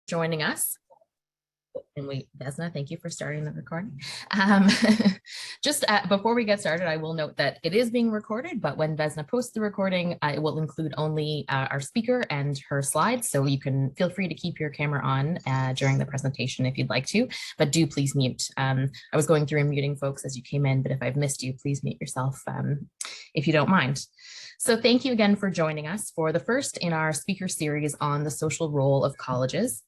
joining us. And Vesna, thank you for starting the recording. Just before we get started, I will note that it is being recorded, but when Vesna posts the recording, it will include only our speaker and her slides. So you can feel free to keep your camera on during the presentation if you'd like to, but do please mute. I was going through and muting folks as you came in, but if I've missed you, please mute yourself if you don't mind. So thank you again for joining us for the first in our speaker series on the social role of colleges.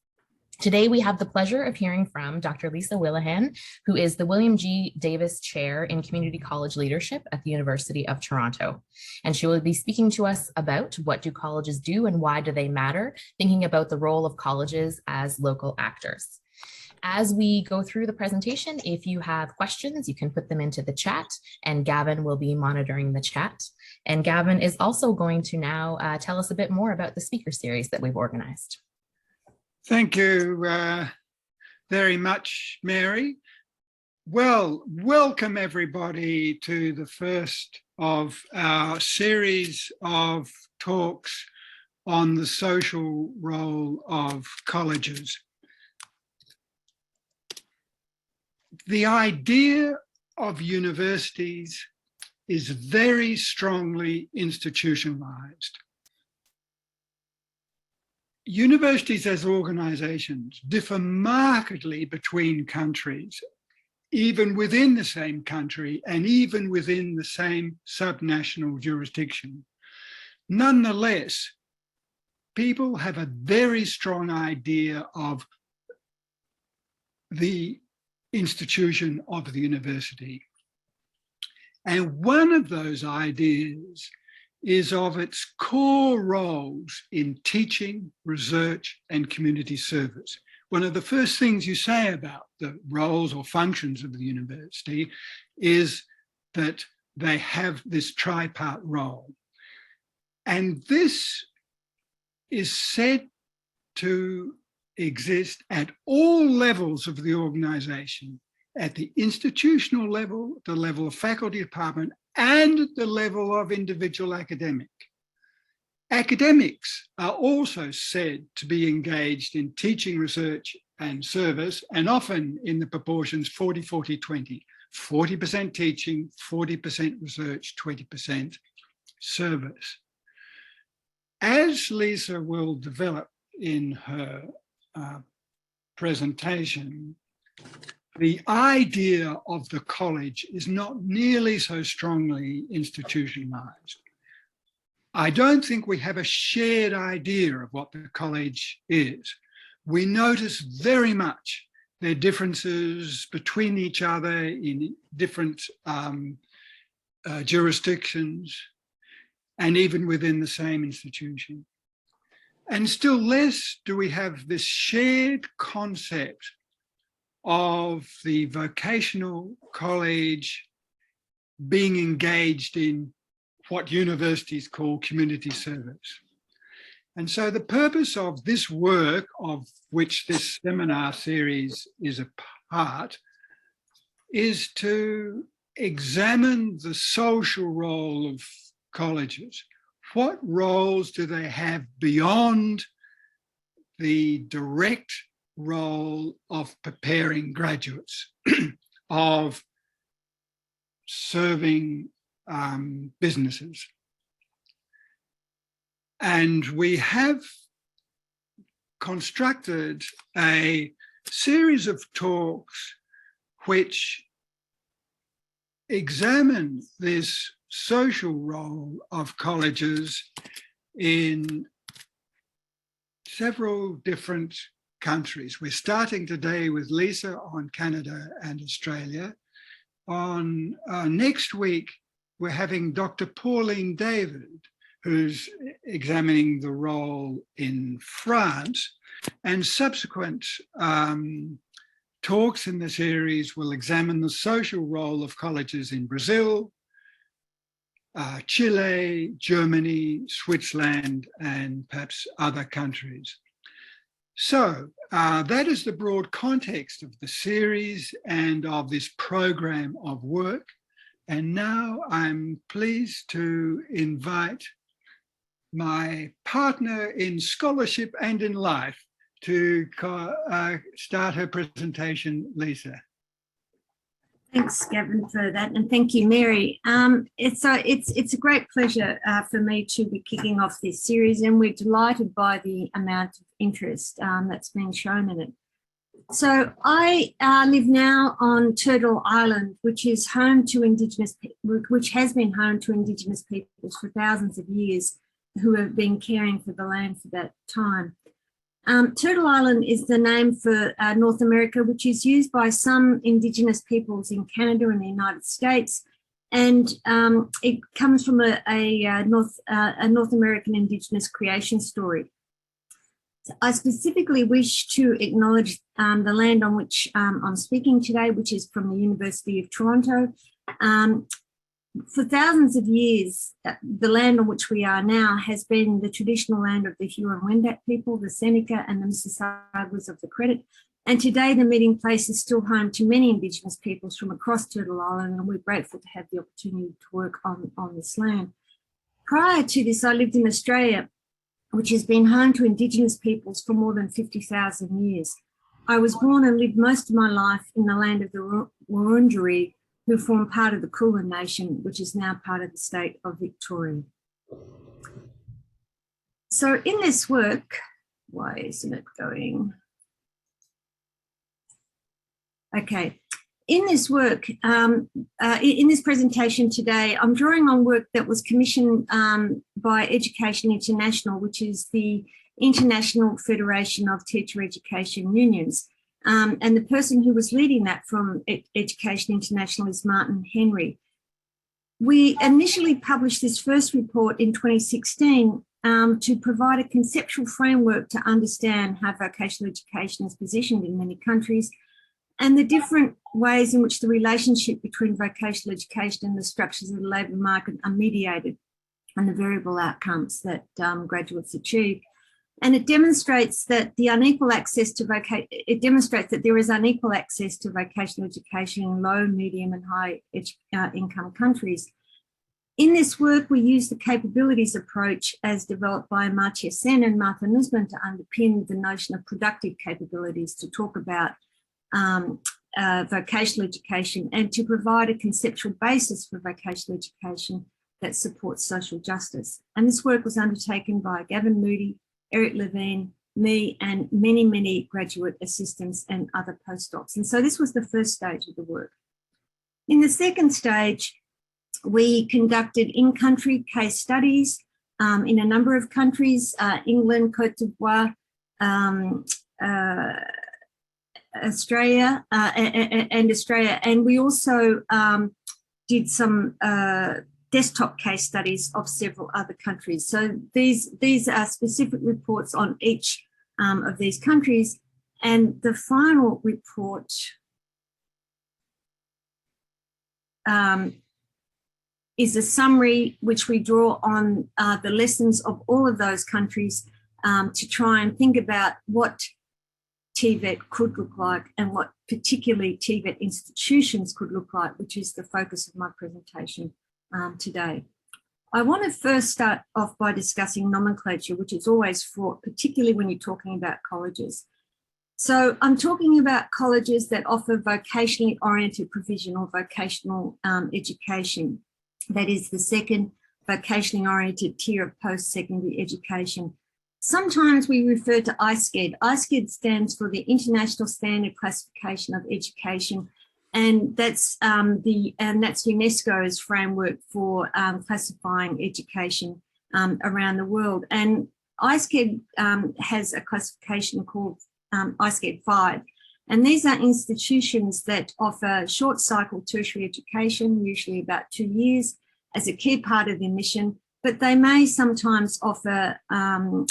Today, we have the pleasure of hearing from Dr. Leesa Wheelahan, who is the William G. Davis Chair in Community College Leadership at the University of Toronto. And she will be speaking to us about what do colleges do and why do they matter, thinking about the role of colleges as local actors. As we go through the presentation, if you have questions, you can put them into the chat, and Gavin will be monitoring the chat. And Gavin is also going to now tell us a bit more about the speaker series that we've organized. Thank you very much, Mary. Well, welcome everybody to the first of our series of talks on the social role of colleges. The idea of universities is very strongly institutionalized. Universities as organizations differ markedly between countries, even within the same country and even within the same subnational jurisdiction. Nonetheless, people have a very strong idea of the institution of the university. And one of those ideas is of its core roles in teaching, research, and community service. One of the first things you say about the roles or functions of the university is that they have this tripart role. And this is said to exist at all levels of the organization, at the institutional level, the level of faculty department, and at the level of individual academic. Academics are also said to be engaged in teaching, research, and service, and often in the proportions 40-40-20, 40% teaching, 40% research, 20% service. As Leesa will develop in her presentation, the idea of the college is not nearly so strongly institutionalized. I don't think we have a shared idea of what the college is. We notice very much their differences between each other in different jurisdictions and even within the same institution. And still less do we have this shared concept of the vocational college being engaged in what universities call community service. And so the purpose of this work, of which this seminar series is a part, is to examine the social role of colleges. What roles do they have beyond the direct role of preparing graduates, of serving businesses? And we have constructed a series of talks which examine this social role of colleges in several different countries. We're starting today with Leesa on Canada and Australia. On next week, we're having Dr. Pauline David, who's examining the role in France, and subsequent talks in the series will examine the social role of colleges in Brazil, Chile, Germany, Switzerland, and perhaps other countries. So that is the broad context of the series and of this program of work. And now I'm pleased to invite my partner in scholarship and in life, to start her presentation, Leesa. Thanks, Gavin, for that, and thank you, Mary. It's a great pleasure for me to be kicking off this series, and we're delighted by the amount of interest that's been shown in it. So I live now on Turtle Island, which is home to which has been home to Indigenous peoples for thousands of years, who have been caring for the land for that time. Turtle Island is the name for North America, which is used by some Indigenous peoples in Canada and the United States, and it comes from a North American Indigenous creation story. So I specifically wish to acknowledge the land on which I'm speaking today, which is from the University of Toronto. For thousands of years, the land on which we are now has been the traditional land of the Huron-Wendat people, the Seneca and the Mississaugas of the Credit. And today the meeting place is still home to many Indigenous peoples from across Turtle Island, and we're grateful to have the opportunity to work on this land. Prior to this, I lived in Australia, which has been home to Indigenous peoples for more than 50,000 years. I was born and lived most of my life in the land of the Wurundjeri, who form part of the Kulin Nation, which is now part of the state of Victoria. So in this work, why isn't it going? Okay, in this work, in this presentation today, I'm drawing on work that was commissioned by Education International, which is the International Federation of Teacher Education Unions. And the person who was leading that from Education International is Martin Henry. We initially published this first report in 2016 to provide a conceptual framework to understand how vocational education is positioned in many countries and the different ways in which the relationship between vocational education and the structures of the labour market are mediated and the variable outcomes that graduates achieve. And it demonstrates that there is unequal access to vocational education in low, medium and high income countries. In this work, we use the capabilities approach as developed by Amartya Sen and Martha Nussbaum to underpin the notion of productive capabilities, to talk about vocational education and to provide a conceptual basis for vocational education that supports social justice. And this work was undertaken by Gavin Moody, Eric Levine, me, and many, many graduate assistants and other postdocs. And so this was the first stage of the work. In the second stage, we conducted in-country case studies in a number of countries, England, Cote d'Ivoire, Australia, and Australia. And we also did some desktop case studies of several other countries. So these are specific reports on each of these countries. And the final report is a summary which we draw on the lessons of all of those countries to try and think about what TVET could look like and what particularly TVET institutions could look like, which is the focus of my presentation today. I want to first start off by discussing nomenclature, which is always fraught, particularly when you're talking about colleges. So I'm talking about colleges that offer vocationally oriented provision or vocational education. That is the second vocationally oriented tier of post-secondary education. Sometimes we refer to ISCED. ISCED stands for the International Standard Classification of Education, and that's UNESCO's framework for classifying education around the world. And ISCED has a classification called ISCED 5. And these are institutions that offer short cycle tertiary education, usually about 2 years, as a key part of their mission, but they may sometimes offer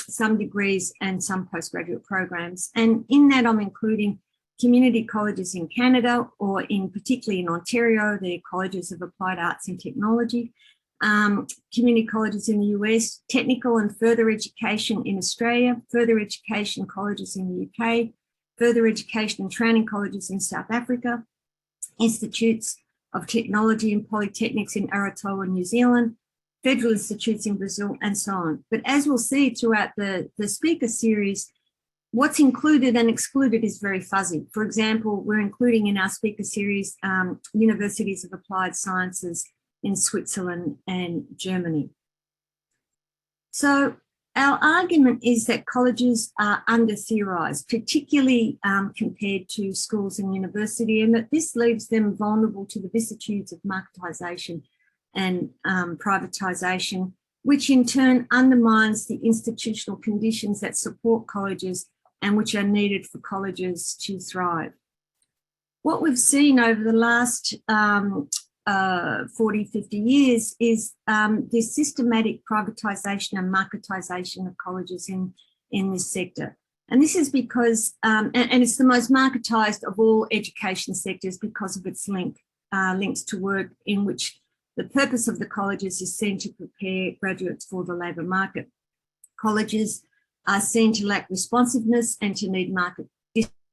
some degrees and some postgraduate programs. And in that, I'm including community colleges in Canada, or particularly in Ontario, the colleges of applied arts and technology, community colleges in the US, technical and further education in Australia, further education colleges in the UK, further education and training colleges in South Africa, institutes of technology and polytechnics in Aotearoa, New Zealand, federal institutes in Brazil, and so on. But as we'll see throughout the speaker series, What's included and excluded is very fuzzy. For example, we're including in our speaker series universities of applied sciences in Switzerland and Germany. So our argument is that colleges are under-theorised, particularly compared to schools and university, and that this leaves them vulnerable to the vicissitudes of marketisation and privatisation, which in turn undermines the institutional conditions that support colleges and which are needed for colleges to thrive. What we've seen over the last 40, 50 years is this systematic privatisation and marketisation of colleges in this sector. And this is because, and it's the most marketised of all education sectors because of its links to work in which the purpose of the colleges is seen to prepare graduates for the labour market. Colleges are seen to lack responsiveness and to need market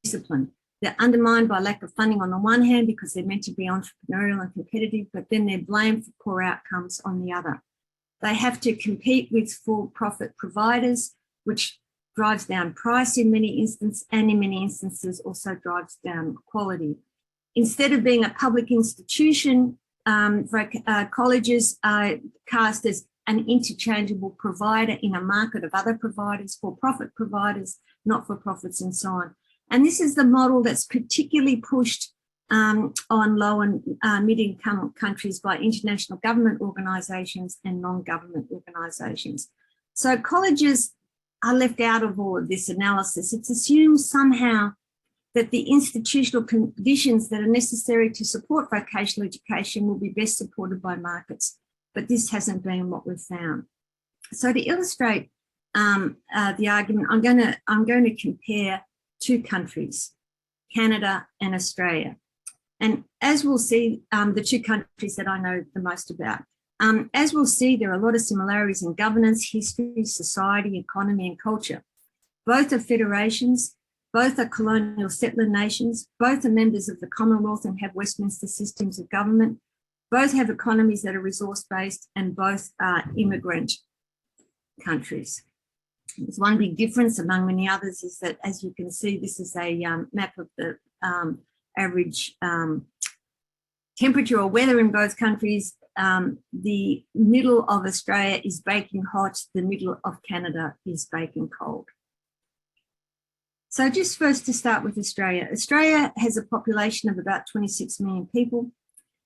discipline. They're undermined by lack of funding on the one hand because they're meant to be entrepreneurial and competitive, but then they're blamed for poor outcomes on the other. They have to compete with for-profit providers, which drives down price in many instances, and in many instances also drives down quality. Instead of being a public institution, colleges are cast as an interchangeable provider in a market of other providers, for-profit providers, not-for-profits and so on. And this is the model that's particularly pushed on low and mid-income countries by international government organisations and non-government organisations. So colleges are left out of all of this analysis. It's assumed somehow that the institutional conditions that are necessary to support vocational education will be best supported by markets, but this hasn't been what we've found. So to illustrate the argument, I'm going to compare two countries, Canada and Australia. And as we'll see, the two countries that I know the most about. As we'll see, there are a lot of similarities in governance, history, society, economy, and culture. Both are federations, both are colonial settler nations, both are members of the Commonwealth and have Westminster systems of government, both have economies that are resource-based, and both are immigrant countries. There's one big difference among many others is that, as you can see, this is a map of the average temperature or weather in both countries. The middle of Australia is baking hot, the middle of Canada is baking cold. So just first to start with Australia. Australia has a population of about 26 million people.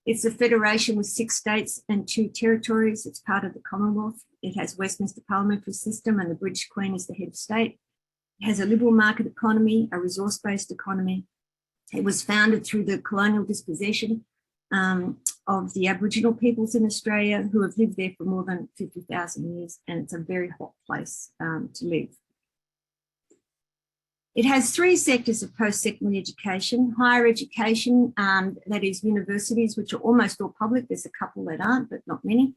It's a federation with 6 states and 2 territories. It's part of the Commonwealth. It has Westminster parliamentary system and the British Queen is the head of state. It has a liberal market economy, a resource-based economy. It was founded through the colonial dispossession of the Aboriginal peoples in Australia who have lived there for more than 50,000 years, and it's a very hot place to live. It has 3 sectors of post-secondary education: higher education, that is universities, which are almost all public. There's a couple that aren't, but not many.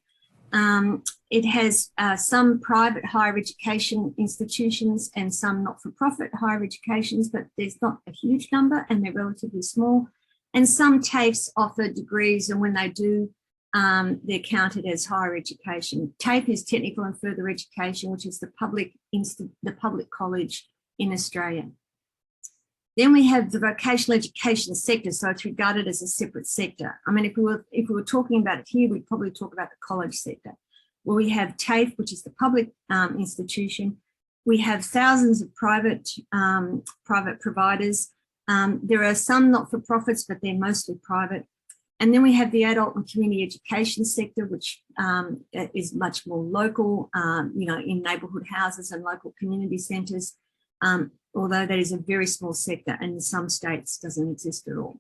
It has some private higher education institutions and some not-for-profit higher educations, but there's not a huge number and they're relatively small. And some TAFEs offer degrees, and when they do, they're counted as higher education. TAFE is technical and further education, which is the public college in Australia. Then we have the vocational education sector, so it's regarded as a separate sector. I mean, if we were talking about it here, we'd probably talk about the college sector, where we have TAFE, which is the public institution. We have thousands of private providers. There are some not-for-profits, but they're mostly private. And then we have the adult and community education sector, which is much more local, in neighbourhood houses and local community centres. Although that is a very small sector and in some states doesn't exist at all.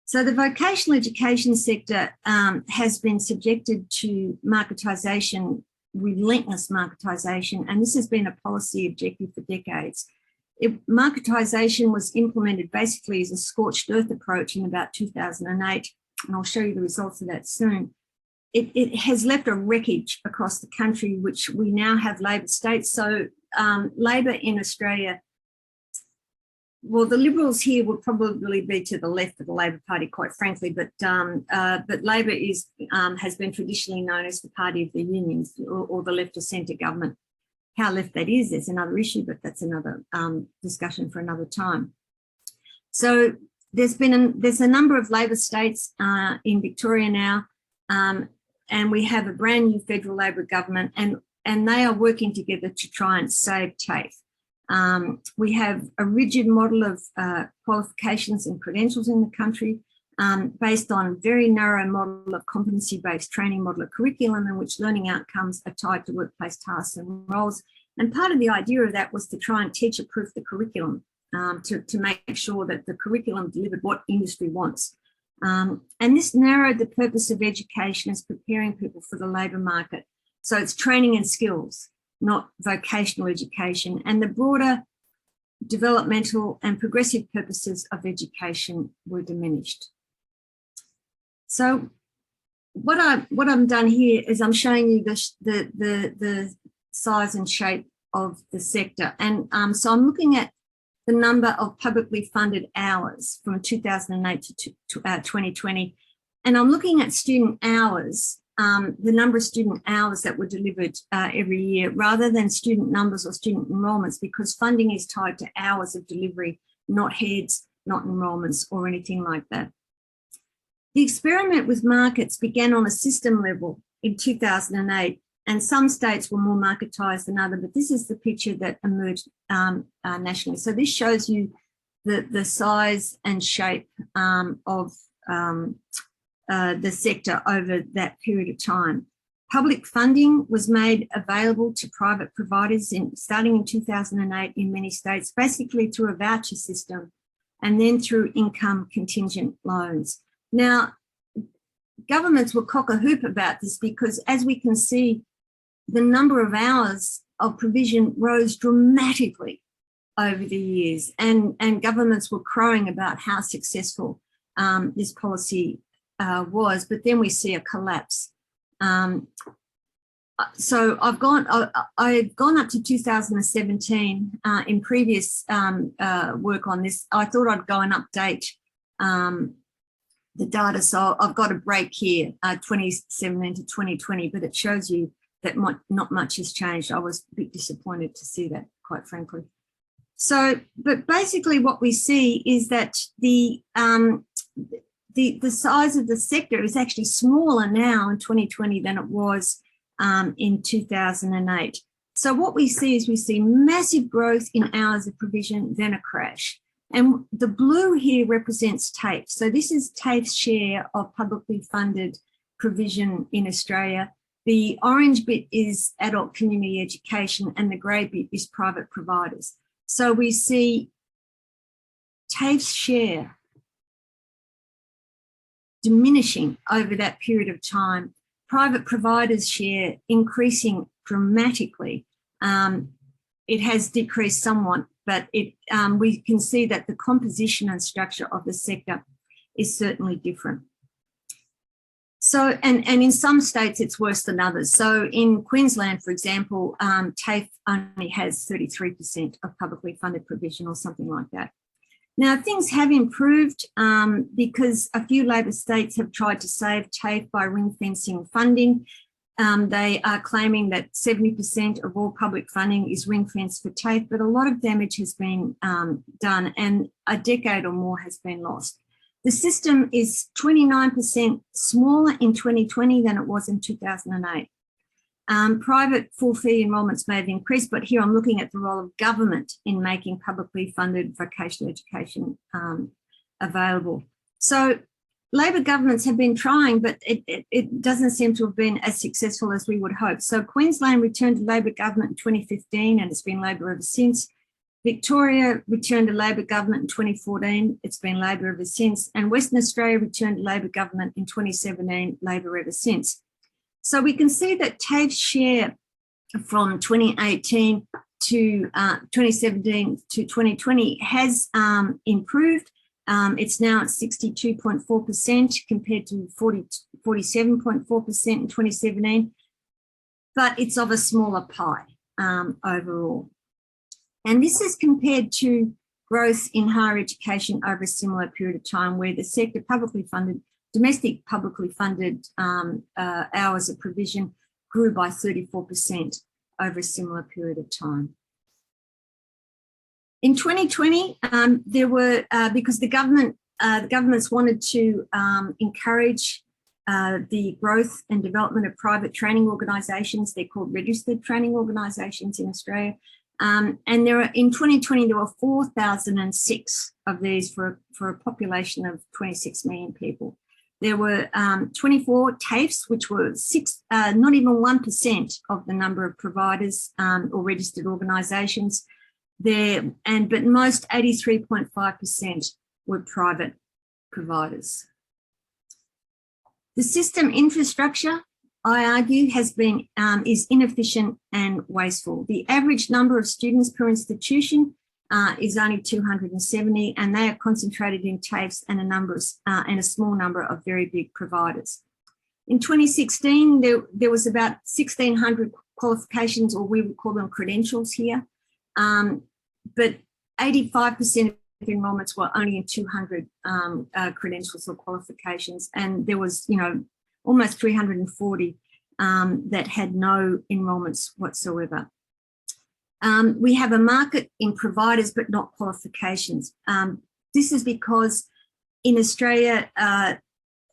So the vocational education sector has been subjected to marketisation, relentless marketisation, and this has been a policy objective for decades. Marketisation was implemented basically as a scorched earth approach in about 2008, and I'll show you the results of that soon. It has left a wreckage across the country, which we now have Labor states. So Labor in Australia, well, the Liberals here would probably be to the left of the Labor Party, quite frankly, but Labor has been traditionally known as the party of the unions, or the left of centre government. how left that is another issue, but that's another discussion for another time. So there's a number of Labor states in Victoria now, and we have a brand new federal Labor government, and they are working together to try and save TAFE. We have a rigid model of qualifications and credentials in the country, based on a very narrow model of competency-based training model of curriculum, in which learning outcomes are tied to workplace tasks and roles. And part of the idea of that was to try and teacher-proof the curriculum, to make sure that the curriculum delivered what industry wants. And this narrowed the purpose of education as preparing people for the labour market. So it's training and skills, not vocational education. And the broader developmental and progressive purposes of education were diminished. So what I've done here is I'm showing you the size and shape of the sector. And so I'm looking at the number of publicly funded hours from 2008 to 2020. And I'm looking at student hours, the number of student hours that were delivered every year, rather than student numbers or student enrolments, because funding is tied to hours of delivery, not heads, not enrolments or anything like that. The experiment with markets began on a system level in 2008, and some states were more marketised than others, but this is the picture that emerged nationally. So this shows you the size and shape of the sector over that period of time. Public funding was made available to private providers starting in 2008 in many states, basically through a voucher system and then through income contingent loans. Now, governments will cock a hoop about this because, as we can see, the number of hours of provision rose dramatically over the years, and governments were crowing about how successful this policy was, but then we see a collapse. So I've gone up to 2017 in previous work on this. I thought I'd go and update the data. So I've got a break here, 2017 to 2020, but it shows you that not much has changed. I was a bit disappointed to see that, quite frankly. So, but basically what we see is that the size of the sector is actually smaller now in 2020 than it was in 2008. So what we see massive growth in hours of provision, then a crash. And the blue here represents TAFE. So this is TAFE's share of publicly funded provision in Australia. The orange bit is adult community education and the grey bit is private providers. So we see TAFE's share diminishing over that period of time, private providers' share increasing dramatically. It has decreased somewhat, but we can see that the composition and structure of the sector is certainly different. So, and in some states it's worse than others. So in Queensland, for example, TAFE only has 33% of publicly funded provision or something like that. Now, things have improved because a few Labor states have tried to save TAFE by ring-fencing funding. They are claiming that 70% of all public funding is ring-fenced for TAFE, but a lot of damage has been done and a decade or more has been lost. The system is 29% smaller in 2020 than it was in 2008. Private full fee enrolments may have increased, but here I'm looking at the role of government in making publicly funded vocational education available. So Labor governments have been trying, but it doesn't seem to have been as successful as we would hope. So Queensland returned to Labor government in 2015 and it's been Labor ever since. Victoria returned to Labor government in 2014, it's been Labor ever since. And Western Australia returned to Labor government in 2017, Labor ever since. So we can see that TAFE's share from 2018 to 2017 to 2020 has improved. It's now at 62.4% compared to 47.4% in 2017, but it's of a smaller pie overall. And this is compared to growth in higher education over a similar period of time where the sector publicly funded, domestic publicly funded hours of provision grew by 34%. over a similar period of time. In 2020, there were, because the governments wanted to encourage the growth and development of private training organisations. They're called registered training organisations in Australia. And in 2020, there were 4,006 of these for a population of 26 million people. There were 24 TAFEs, which were not even 1% of the number of providers or registered organisations there, but most 83.5% were private providers. The system infrastructure, I argue, is inefficient and wasteful. The average number of students per institution is only 270, and they are concentrated in TAFEs and a small number of very big providers. In 2016, there was about 1,600 qualifications, or we would call them credentials here, but 85% of enrolments were only in 200 credentials or qualifications, and there was, almost 340 that had no enrolments whatsoever. We have a market in providers, but not qualifications. This is because in Australia,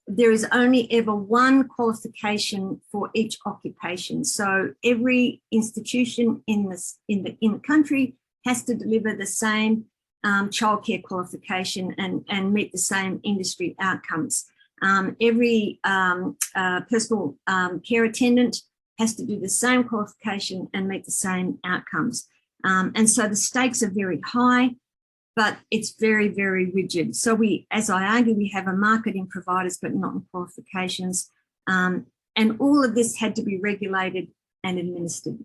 there is only ever one qualification for each occupation. So every institution in the country has to deliver the same childcare qualification and meet the same industry outcomes. Every personal care attendant has to do the same qualification and meet the same outcomes. And so the stakes are very high, but it's very, very rigid. So as I argue, we have a market in providers, but not in qualifications. And all of this had to be regulated and administered.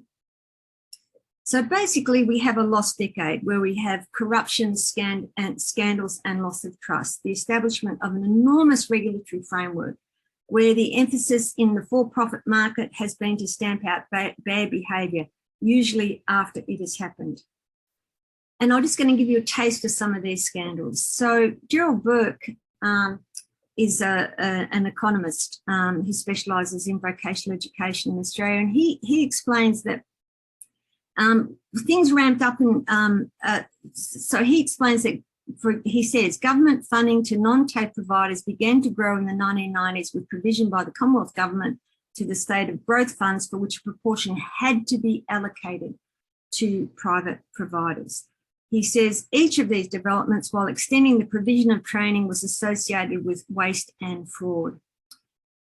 So basically, we have a lost decade where we have corruption, scandals, and loss of trust, the establishment of an enormous regulatory framework where the emphasis in the for-profit market has been to stamp out bad behaviour, usually after it has happened. And I'm just going to give you a taste of some of these scandals. So Gerald Burke is an economist who specialises in vocational education in Australia, and he explains that things ramped up, and so he explains that, he says, government funding to non-TAFE providers began to grow in the 1990s with provision by the Commonwealth Government to the state of growth funds for which a proportion had to be allocated to private providers. He says each of these developments, while extending the provision of training, was associated with waste and fraud.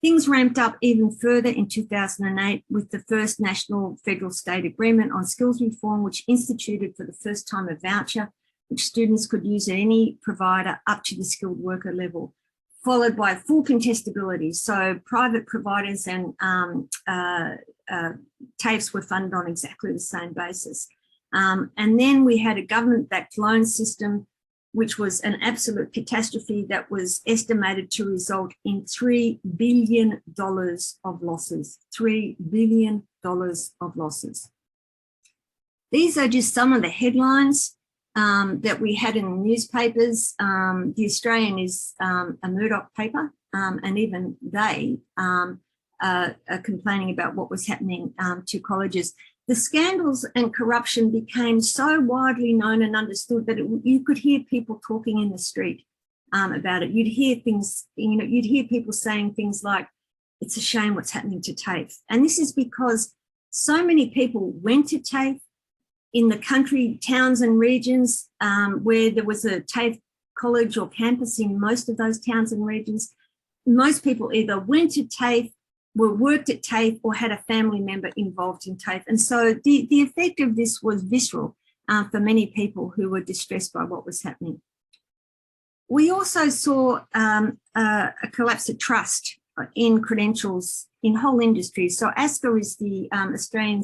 Things ramped up even further in 2008 with the first national federal state agreement on skills reform, which instituted for the first time a voucher which students could use at any provider up to the skilled worker level, followed by full contestability. So private providers and TAFEs were funded on exactly the same basis. And then we had a government-backed loan system, which was an absolute catastrophe that was estimated to result in $3 billion of losses. $3 billion of losses. These are just some of the headlines that we had in the newspapers. The Australian is a Murdoch paper, and even they are complaining about what was happening to colleges. The scandals and corruption became so widely known and understood that you could hear people talking in the street about it. You'd hear things, you'd hear people saying things like, it's a shame what's happening to TAFE. And this is because so many people went to TAFE in the country, towns and regions where there was a TAFE college or campus in most of those towns and regions. Most people either went to TAFE, worked at TAFE, or had a family member involved in TAFE. And so the effect of this was visceral for many people who were distressed by what was happening. We also saw a collapse of trust in credentials in whole industries. So ASCA is the Australian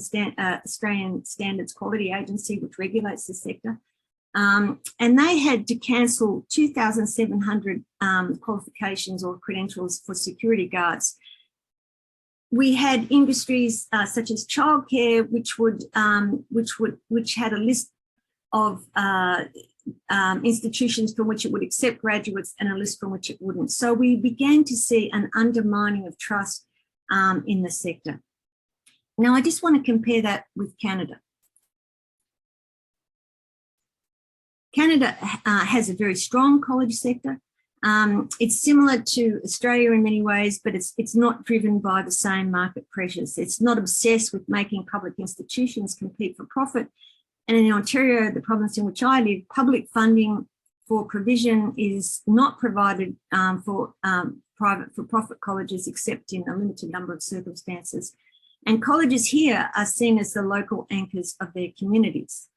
Standards Quality Agency, which regulates the sector. And they had to cancel 2,700 qualifications or credentials for security guards. We had industries such as childcare, which had a list of institutions from which it would accept graduates and a list from which it wouldn't. So we began to see an undermining of trust in the sector. Now, I just want to compare that with Canada. Canada has a very strong college sector. It's similar to Australia in many ways, but it's not driven by the same market pressures. It's not obsessed with making public institutions compete for profit. And in Ontario, the province in which I live, public funding for provision is not provided for private-for-profit colleges except in a limited number of circumstances. And colleges here are seen as the local anchors of their communities.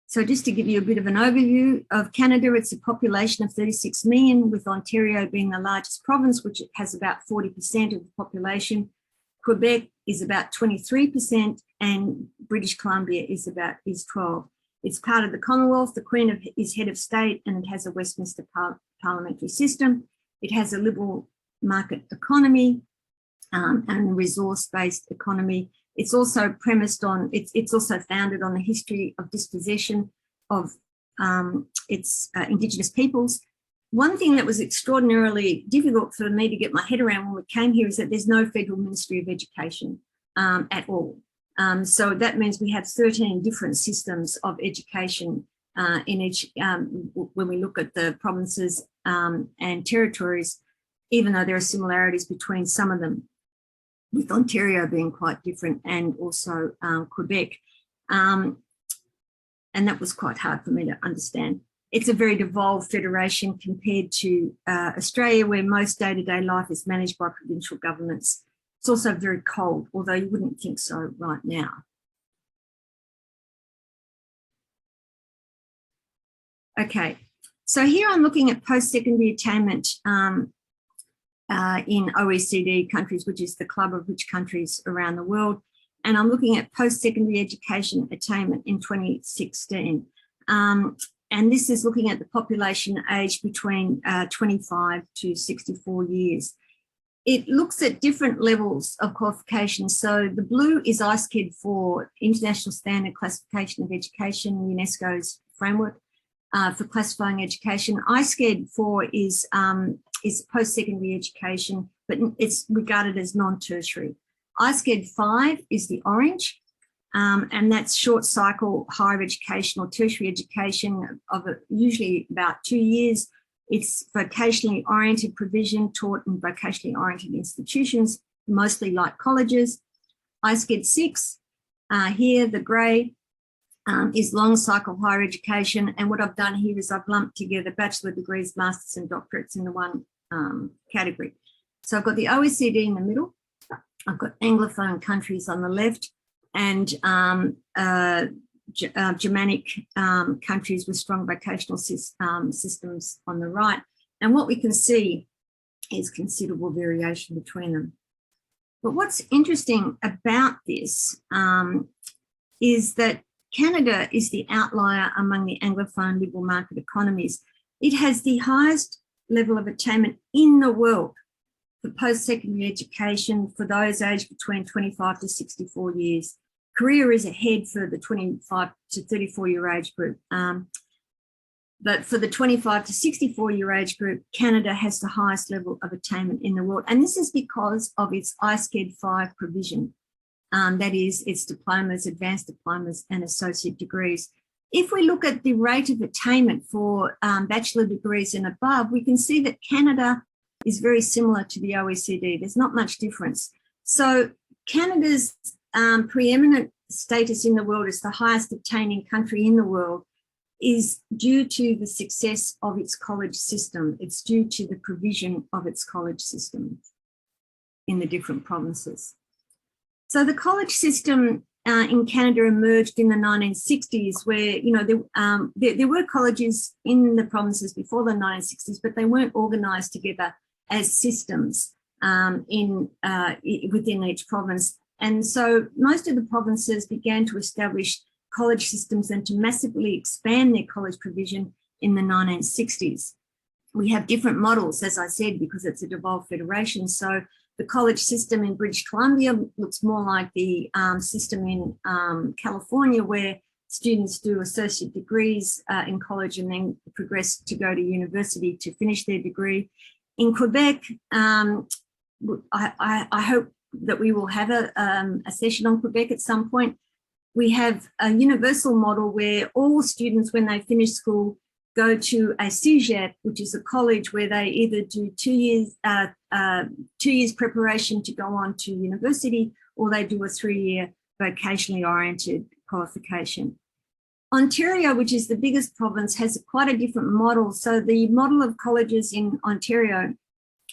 So just to give you a bit of an overview of Canada, it's a population of 36 million, with Ontario being the largest province, which has about 40% of the population. Quebec is about 23%, and British Columbia is 12%. It's part of the Commonwealth. The Queen is head of state, and it has a Westminster parliamentary system. It has a liberal market economy and a resource-based economy. It's also premised on, it's also founded on the history of dispossession of its Indigenous peoples. One thing that was extraordinarily difficult for me to get my head around when we came here is that there's no federal Ministry of Education at all. So that means we have 13 different systems of education in each, when we look at the provinces and territories, even though there are similarities between some of them, with Ontario being quite different, and also Quebec. And that was quite hard for me to understand. It's a very devolved federation compared to Australia, where most day-to-day life is managed by provincial governments. It's also very cold, although you wouldn't think so right now. Okay, so here I'm looking at post-secondary attainment in OECD countries, which is the club of rich countries around the world. And I'm looking at post-secondary education attainment in 2016. And this is looking at the population aged between 25 to 64 years. It looks at different levels of qualification. So the blue is ICED for International Standard Classification of Education, UNESCO's framework for classifying education. ICED 4 is post-secondary education, but it's regarded as non-tertiary. ICED 5 is the orange, and that's short cycle higher education or tertiary education of usually about 2 years. It's vocationally oriented provision taught in vocationally oriented institutions, mostly like colleges. ICED 6, here the grey, is long cycle higher education. And what I've done here is I've lumped together bachelor degrees, masters and doctorates in the one category. So I've got the OECD in the middle. I've got Anglophone countries on the left, and Germanic countries with strong vocational systems on the right. And what we can see is considerable variation between them. But what's interesting about this is that Canada is the outlier among the Anglophone liberal market economies. It has the highest level of attainment in the world for post-secondary education for those aged between 25 to 64 years. Korea is ahead for the 25 to 34-year age group. But for the 25 to 64-year age group, Canada has the highest level of attainment in the world. And this is because of its ICED 5 provision. That is, its diplomas, advanced diplomas and associate degrees. If we look at the rate of attainment for bachelor degrees and above, we can see that Canada is very similar to the OECD. There's not much difference. So Canada's preeminent status in the world as the highest attaining country in the world is due to the success of its college system. It's due to the provision of its college system in the different provinces. So the college system in Canada emerged in the 1960s, where there were colleges in the provinces before the 1960s, but they weren't organised together as systems within each province. And so most of the provinces began to establish college systems and to massively expand their college provision in the 1960s. We have different models, as I said, because it's a devolved federation. So the college system in British Columbia looks more like the system in California, where students do associate degrees in college and then progress to go to university to finish their degree. In Quebec, I hope that we will have a session on Quebec at some point. We have a universal model where all students, when they finish school, go to a CIHE, which is a college where they either do 2 years preparation to go on to university, or they do a 3-year vocationally oriented qualification. Ontario, which is the biggest province, has quite a different model. So the model of colleges in Ontario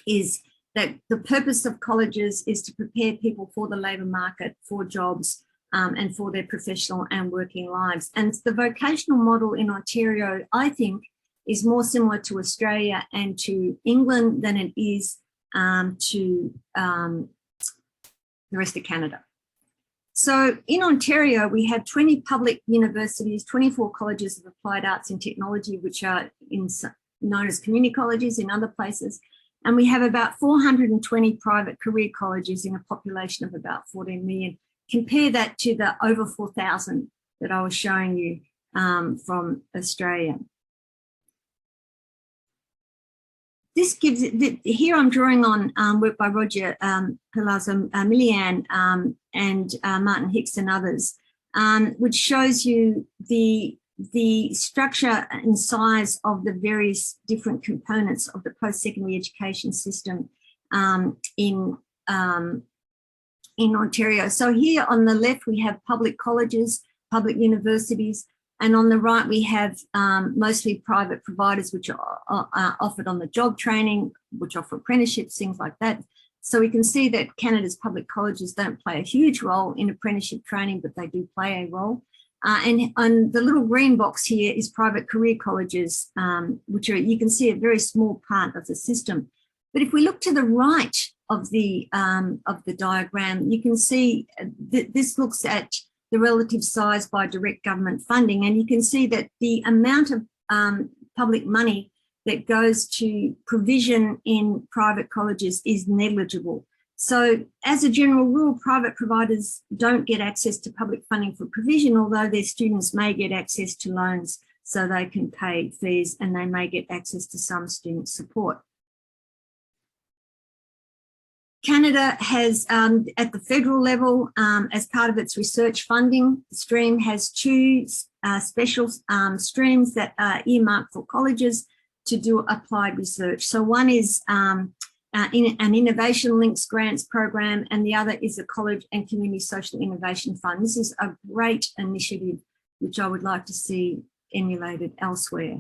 is that the purpose of colleges is to prepare people for the labour market, for jobs, and for their professional and working lives. And the vocational model in Ontario, I think, is more similar to Australia and to England than it is to the rest of Canada. So in Ontario, we have 20 public universities, 24 colleges of applied arts and technology, which are known as community colleges in other places. And we have about 420 private career colleges in a population of about 14 million. Compare that to the over 4,000 that I was showing you from Australia. This gives it, here I'm drawing on work by Roger Palazzo, Wheelahan, and Martin Hicks and others, which shows you the structure and size of the various different components of the post-secondary education system in Ontario. So here on the left, we have public colleges, public universities, and on the right, we have mostly private providers, which are offered on the job training, which offer apprenticeships, things like that. So we can see that Canada's public colleges don't play a huge role in apprenticeship training, but they do play a role. And the little green box here is private career colleges, which are, you can see, a very small part of the system. But if we look to the right of the diagram, you can see that this looks at the relative size by direct government funding, and you can see that the amount of public money that goes to provision in private colleges is negligible. So as a general rule, private providers don't get access to public funding for provision, although their students may get access to loans so they can pay fees, and they may get access to some student support. Canada has, at the federal level, as part of its research funding stream, has 2 special streams that are earmarked for colleges to do applied research. So one is an Innovation Links Grants program, and the other is a College and Community Social Innovation Fund. This is a great initiative, which I would like to see emulated elsewhere.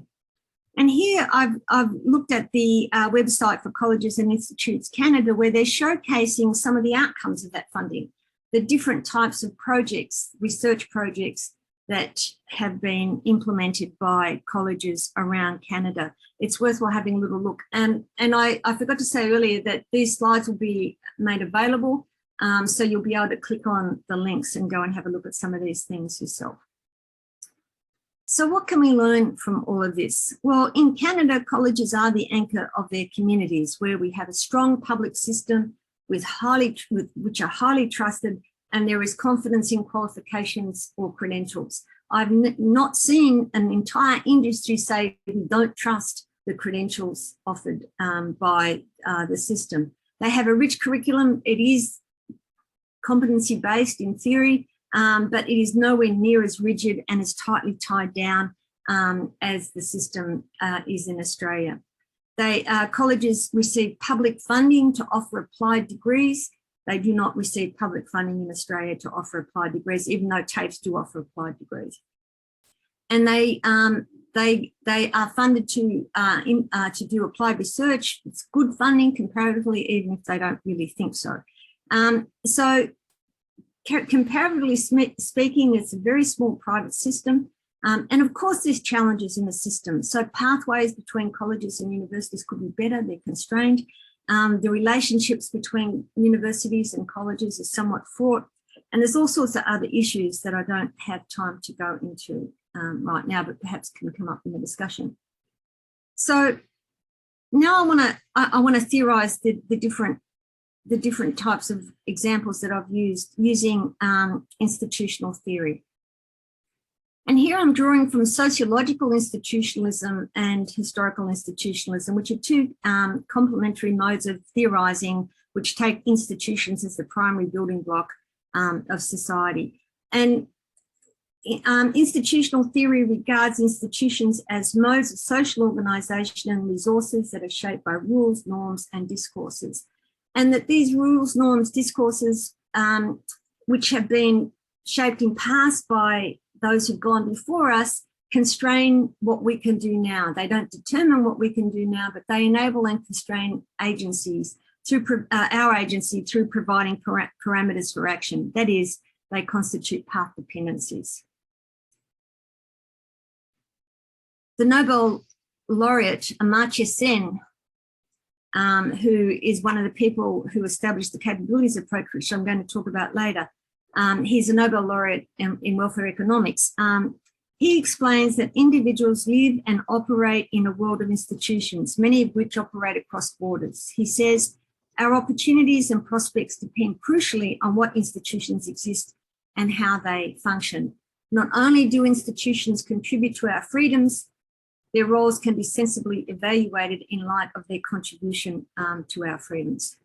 And here I've looked at the website for Colleges and Institutes Canada, where they're showcasing some of the outcomes of that funding, the different types of projects, research projects that have been implemented by colleges around Canada. It's worthwhile having a little look. And I forgot to say earlier that these slides will be made available, so you'll be able to click on the links and go and have a look at some of these things yourself. So what can we learn from all of this? Well, in Canada, colleges are the anchor of their communities, where we have a strong public system which are highly trusted, and there is confidence in qualifications or credentials. I've not seen an entire industry say we don't trust the credentials offered by the system. They have a rich curriculum. It is competency-based in theory, but it is nowhere near as rigid and as tightly tied down as the system is in Australia. Colleges receive public funding to offer applied degrees. They do not receive public funding in Australia to offer applied degrees, even though TAFEs do offer applied degrees. And they are funded to do applied research. It's good funding comparatively, even if they don't really think so. Comparatively speaking, it's a very small private system. And of course, there's challenges in the system. So pathways between colleges and universities could be better, they're constrained. The relationships between universities and colleges is somewhat fraught. And there's all sorts of other issues that I don't have time to go into right now, but perhaps can come up in the discussion. So now I want to theorize the different types of examples that I've used using institutional theory. And here I'm drawing from sociological institutionalism and historical institutionalism, which are 2 complementary modes of theorizing which take institutions as the primary building block of society. And institutional theory regards institutions as modes of social organisation and resources that are shaped by rules, norms, and discourses. And that these rules, norms, discourses, which have been shaped in past by those who've gone before us, constrain what we can do now. They don't determine what we can do now, but they enable and constrain agencies through our agency through providing parameters for action. That is, they constitute path dependencies. The Nobel laureate Amartya Sen, who is one of the people who established the capabilities approach, which I'm going to talk about later. He's a Nobel laureate in welfare economics. He explains that individuals live and operate in a world of institutions, many of which operate across borders. He says, our opportunities and prospects depend crucially on what institutions exist and how they function. Not only do institutions contribute to our freedoms, their roles can be sensibly evaluated in light of their contribution to our freedoms.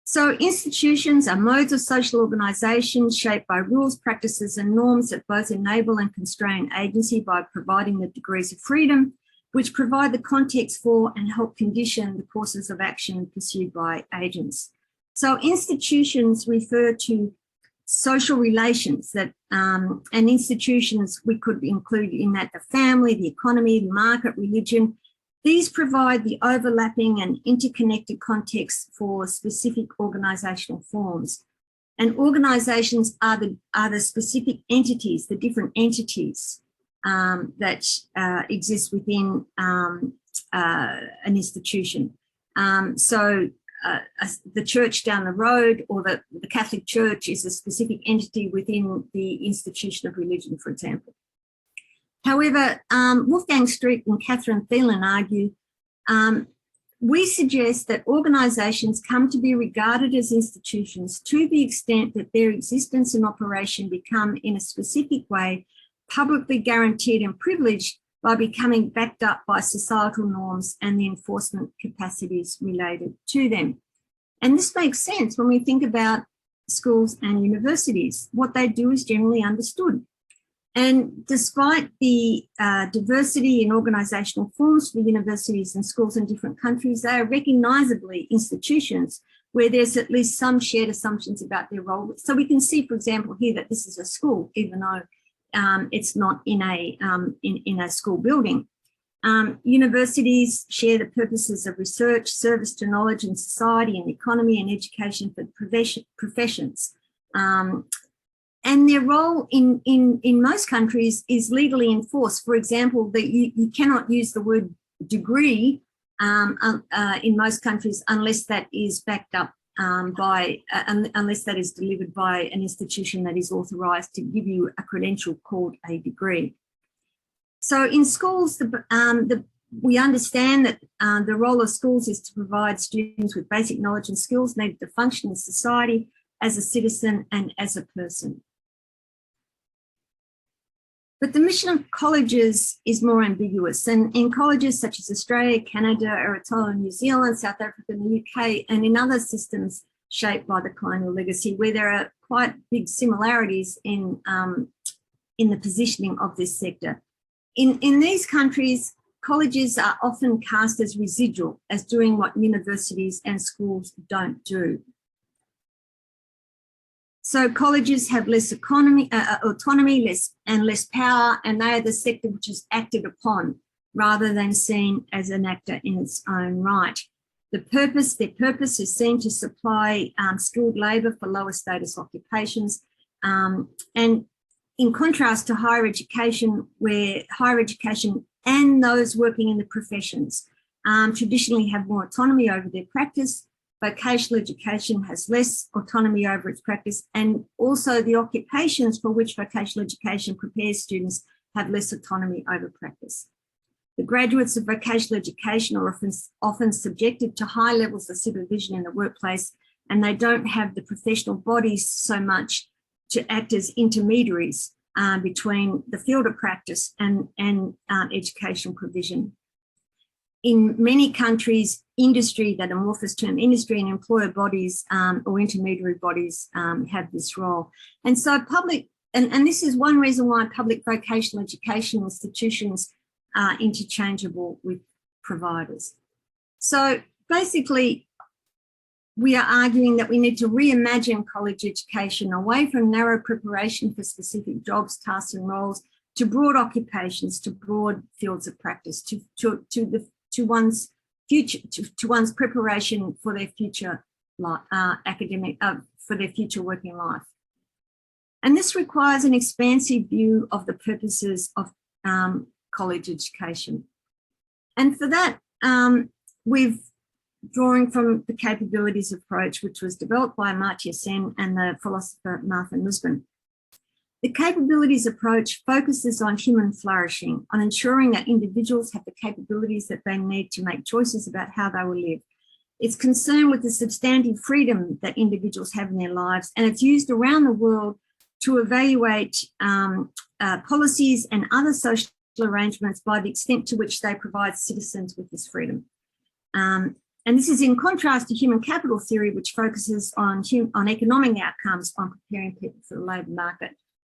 So institutions are modes of social organisation shaped by rules, practices and norms that both enable and constrain agency by providing the degrees of freedom, which provide the context for and help condition the courses of action pursued by agents. So institutions refer to social relations that, and institutions we could include in that the family, the economy, the market, religion. These provide the overlapping and interconnected context for specific organisational forms. And organisations are the specific entities, the different entities that exist within an institution. The church down the road or the Catholic Church is a specific entity within the institution of religion, for example. However, Wolfgang Streeck and Catherine Thielen argue, we suggest that organisations come to be regarded as institutions to the extent that their existence and operation become in a specific way publicly guaranteed and privileged by becoming backed up by societal norms and the enforcement capacities related to them. And this makes sense when we think about schools and universities. What they do is generally understood. And despite the diversity in organisational forms for universities and schools in different countries, they are recognisably institutions where there's at least some shared assumptions about their role. So we can see, for example, here that this is a school, even though it's not in a school building. Universities share the purposes of research, service to knowledge and society and economy and education for professions. And their role in most countries is legally enforced. For example, that you cannot use the word degree in most countries unless that is backed up unless that is delivered by an institution that is authorised to give you a credential called a degree. So in schools, we understand that the role of schools is to provide students with basic knowledge and skills needed to function in society as a citizen and as a person. But the mission of colleges is more ambiguous. And in colleges such as Australia, Canada, Aotearoa, New Zealand, South Africa, and the UK, and in other systems shaped by the colonial legacy, where there are quite big similarities in the positioning of this sector. In these countries, colleges are often cast as residual, as doing what universities and schools don't do. So colleges have less autonomy, less power, and they are the sector which is acted upon rather than seen as an actor in its own right. Their purpose is seen to supply skilled labour for lower status occupations. And in contrast to higher education, where higher education and those working in the professions traditionally have more autonomy over their practice, vocational education has less autonomy over its practice, and also the occupations for which vocational education prepares students have less autonomy over practice. The graduates of vocational education are often subjected to high levels of supervision in the workplace, and they don't have the professional bodies so much to act as intermediaries between the field of practice and education provision. In many countries, industry, that amorphous term industry, and employer bodies or intermediary bodies have this role. And so public, and this is one reason why public vocational education institutions are interchangeable with providers. So basically, we are arguing that we need to reimagine college education away from narrow preparation for specific jobs, tasks and roles to broad occupations, to broad fields of practice, to one's future, to one's preparation for their future for their future working life. And this requires an expansive view of the purposes of college education. And for that, we've drawing from the capabilities approach, which was developed by Amartya Sen and the philosopher Martha Nussbaum. The capabilities approach focuses on human flourishing, on ensuring that individuals have the capabilities that they need to make choices about how they will live. It's concerned with the substantive freedom that individuals have in their lives, and it's used around the world to evaluate policies and other social arrangements by the extent to which they provide citizens with this freedom. And this is in contrast to human capital theory, which focuses on economic outcomes, on preparing people for the labour market.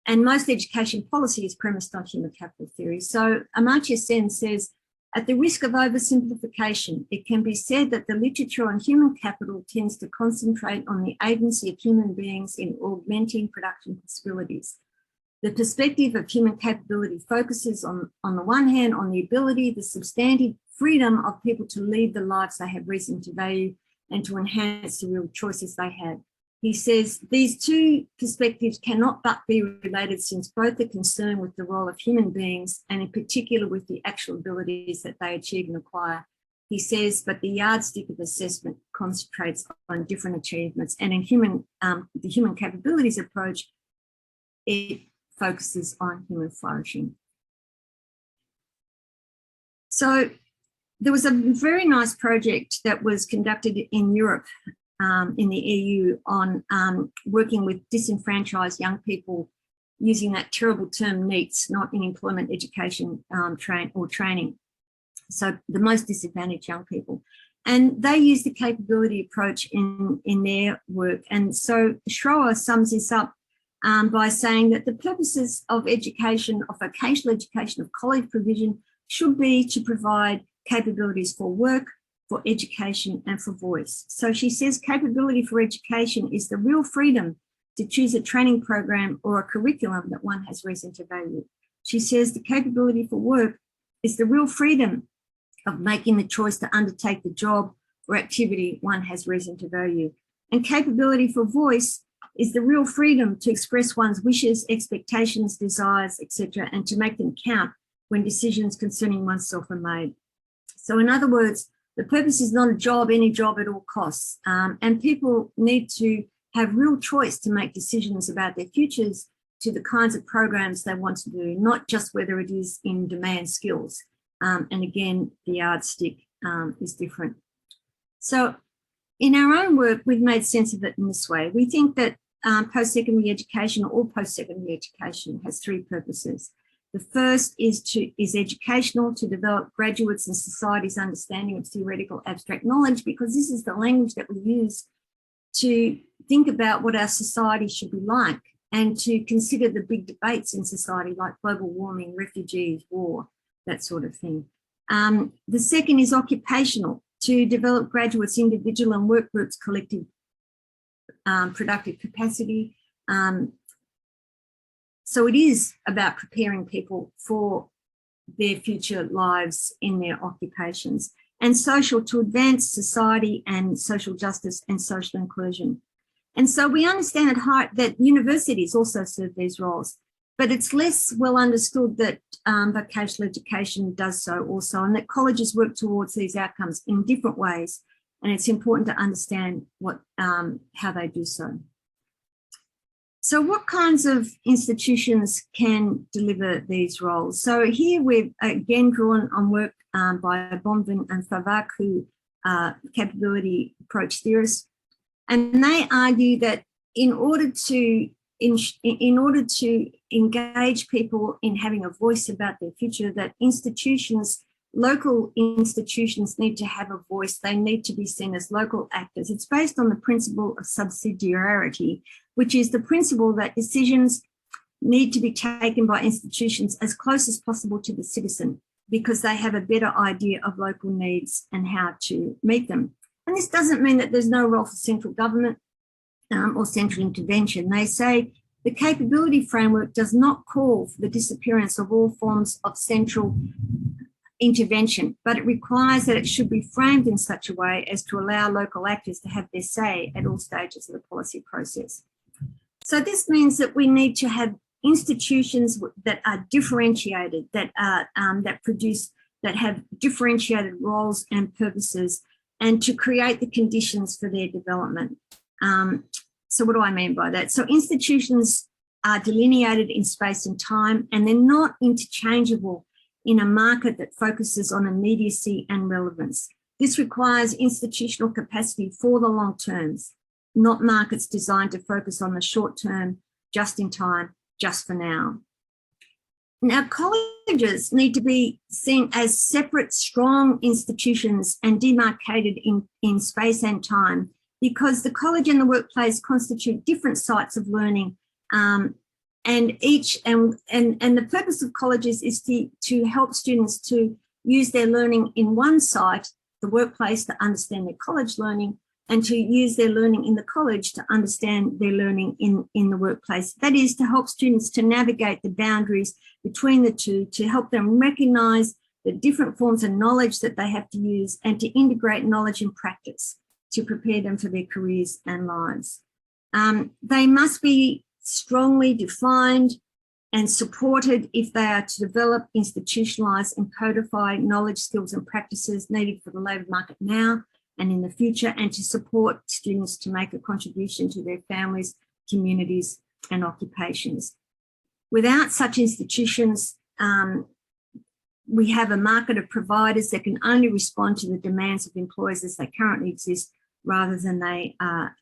And most education policy is premised on human capital theory. So Amartya Sen says, at the risk of oversimplification, it can be said that the literature on human capital tends to concentrate on the agency of human beings in augmenting production possibilities. The perspective of human capability focuses on the one hand, on the ability, the substantive freedom of people to lead the lives they have reason to value and to enhance the real choices they have. He says these two perspectives cannot but be related, since both are concerned with the role of human beings and in particular with the actual abilities that they achieve and acquire. He says, but the yardstick of assessment concentrates on different achievements, and in the human capabilities approach, it focuses on human flourishing. So there was a very nice project that was conducted in Europe, in the EU, on working with disenfranchised young people using that terrible term NEETs, not in employment, education, training. So the most disadvantaged young people. And they use the capability approach in their work. And so Schroer sums this up by saying that the purposes of education, of vocational education, of college provision, should be to provide capabilities for work, for education, and for voice. So she says capability for education is the real freedom to choose a training program or a curriculum that one has reason to value. She says the capability for work is the real freedom of making the choice to undertake the job or activity one has reason to value. And capability for voice is the real freedom to express one's wishes, expectations, desires, etc., and to make them count when decisions concerning oneself are made. So in other words, the purpose is not a job, any job at all costs. And people need to have real choice to make decisions about their futures, to the kinds of programs they want to do, not just whether it is in demand skills. And again, the yardstick is different. So in our own work, we've made sense of it in this way. We think that post-secondary education, or all post-secondary education, has three purposes. The first is educational, to develop graduates and society's understanding of theoretical abstract knowledge, because this is the language that we use to think about what our society should be like and to consider the big debates in society like global warming, refugees, war, that sort of thing. The second is occupational, to develop graduates' individual and work groups' collective productive capacity. So it is about preparing people for their future lives in their occupations. And social, to advance society and social justice and social inclusion. And so we understand at heart that universities also serve these roles, but it's less well understood that vocational education does so also, and that colleges work towards these outcomes in different ways. And it's important to understand how they do so. So what kinds of institutions can deliver these roles? So here we've again drawn on work by Bonvin and Favak, who are capability approach theorists. And they argue that in order to engage people in having a voice about their future, that institutions local institutions need to have a voice. They need to be seen as local actors. It's based on the principle of subsidiarity, which is the principle that decisions need to be taken by institutions as close as possible to the citizen, because they have a better idea of local needs and how to meet them. And this doesn't mean that there's no role for central government or central intervention. They say the capability framework does not call for the disappearance of all forms of central intervention, but it requires that it should be framed in such a way as to allow local actors to have their say at all stages of the policy process. So this means that we need to have institutions that are differentiated, that have differentiated roles and purposes, and to create the conditions for their development. So what do I mean by that? So institutions are delineated in space and time, and they're not interchangeable in a market that focuses on immediacy and relevance. This requires institutional capacity for the long terms, not markets designed to focus on the short term, just in time, just for now. Now, colleges need to be seen as separate, strong institutions and demarcated in space and time, because the college and the workplace constitute different sites of learning, and the purpose of colleges is to help students to use their learning in one site, the workplace, to understand their college learning, and to use their learning in the college to understand their learning in the workplace. That is, to help students to navigate the boundaries between the two, to help them recognise the different forms of knowledge that they have to use, and to integrate knowledge and practice to prepare them for their careers and lives. They must be strongly defined and supported if they are to develop, institutionalise and codify knowledge, skills and practices needed for the labour market now and in the future, and to support students to make a contribution to their families, communities and occupations. Without such institutions, we have a market of providers that can only respond to the demands of employers as they currently exist, rather than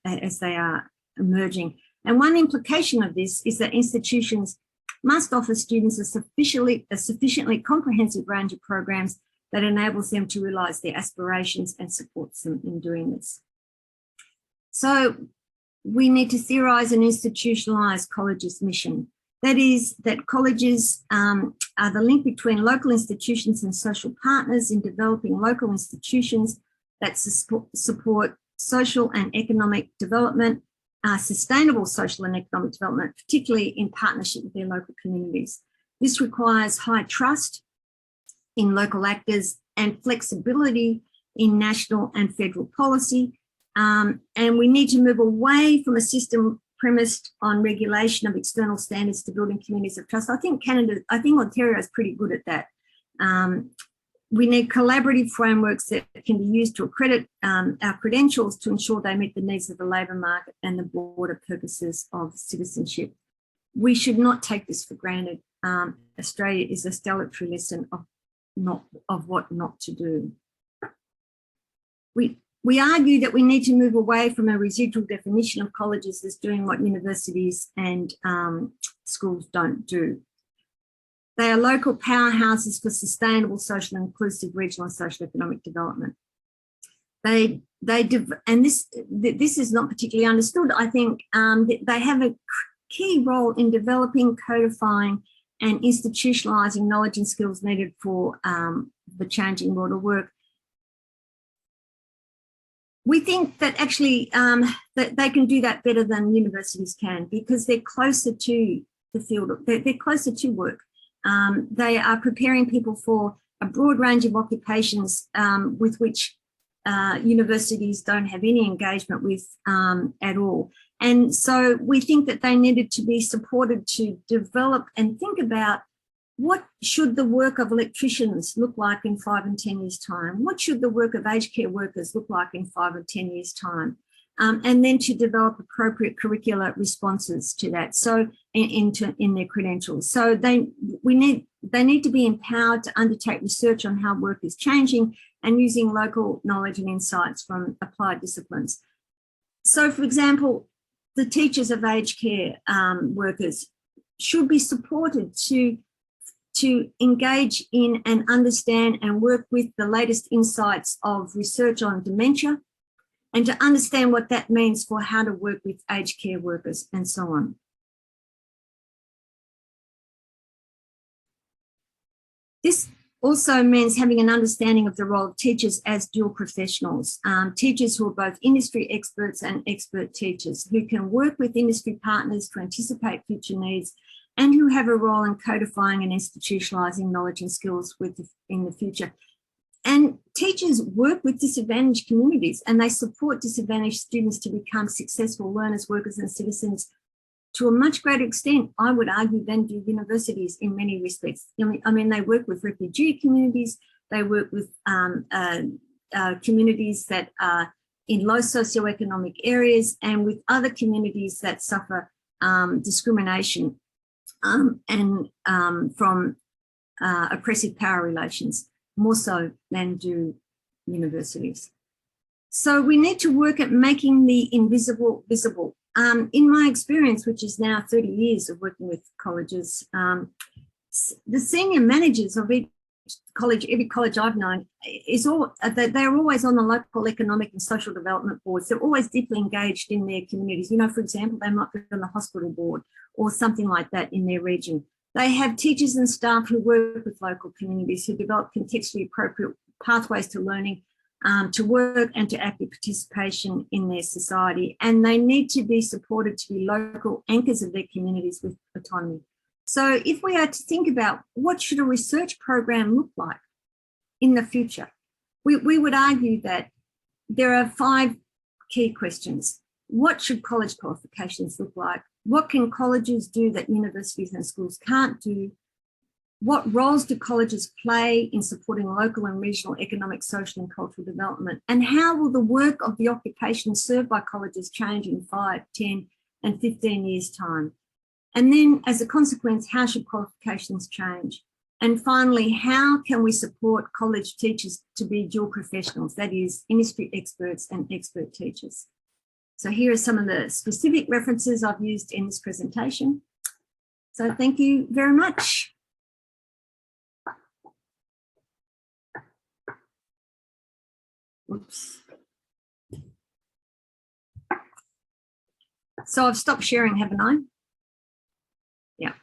as they are emerging. And one implication of this is that institutions must offer students a sufficiently comprehensive range of programs that enables them to realise their aspirations and supports them in doing this. So we need to theorise and institutionalise colleges' mission. That is, that colleges are the link between local institutions and social partners in developing local institutions that support social and economic development, sustainable social and economic development, particularly in partnership with their local communities. This requires high trust in local actors and flexibility in national and federal policy. And we need to move away from a system premised on regulation of external standards to building communities of trust. I think Ontario is pretty good at that. We need collaborative frameworks that can be used to accredit our credentials to ensure they meet the needs of the labour market and the broader purposes of citizenship. We should not take this for granted. Australia is a salutary lesson of what not to do. We argue that we need to move away from a residual definition of colleges as doing what universities and schools don't do. They are local powerhouses for sustainable social and inclusive regional and social economic development. And this is not particularly understood. I think they have a key role in developing, codifying and institutionalising knowledge and skills needed for the changing world of work. We think that actually that they can do that better than universities can, because they're closer to the field, they're closer to work. They are preparing people for a broad range of occupations with which universities don't have any engagement with at all. And so we think that they needed to be supported to develop and think about what should the work of electricians look like in 5 and 10 years' time? What should the work of aged care workers look like in 5 or 10 years' time? And then to develop appropriate curricular responses to that, so in their credentials. So they need to be empowered to undertake research on how work is changing and using local knowledge and insights from applied disciplines. So, for example, the teachers of aged care workers should be supported to to engage in and understand and work with the latest insights of research on dementia, and to understand what that means for how to work with aged care workers and so on. This also means having an understanding of the role of teachers as dual professionals, teachers who are both industry experts and expert teachers, who can work with industry partners to anticipate future needs and who have a role in codifying and institutionalising knowledge and skills in the future. And teachers work with disadvantaged communities, and they support disadvantaged students to become successful learners, workers and citizens to a much greater extent, I would argue, than do universities in many respects. I mean, they work with refugee communities, they work with communities that are in low socioeconomic areas, and with other communities that suffer discrimination and from oppressive power relations, more so than do universities. So we need to work at making the invisible visible. In my experience, which is now 30 years of working with colleges, the senior managers of each college, every college I've known, they're always on the local economic and social development boards. They're always deeply engaged in their communities. You know, for example, they might be on the hospital board or something like that in their region. They have teachers and staff who work with local communities, who develop contextually appropriate pathways to learning, to work and to active participation in their society. And they need to be supported to be local anchors of their communities with autonomy. So if we are to think about what should a research program look like in the future, we would argue that there are 5 key questions. What should college qualifications look like? What can colleges do that universities and schools can't do? What roles do colleges play in supporting local and regional economic, social and cultural development? And how will the work of the occupation served by colleges change in 5, 10 and 15 years' time? And then as a consequence, how should qualifications change? And finally, how can we support college teachers to be dual professionals, that is, industry experts and expert teachers? So here are some of the specific references I've used in this presentation. So thank you very much. Oops. So I've stopped sharing, haven't I? Yeah.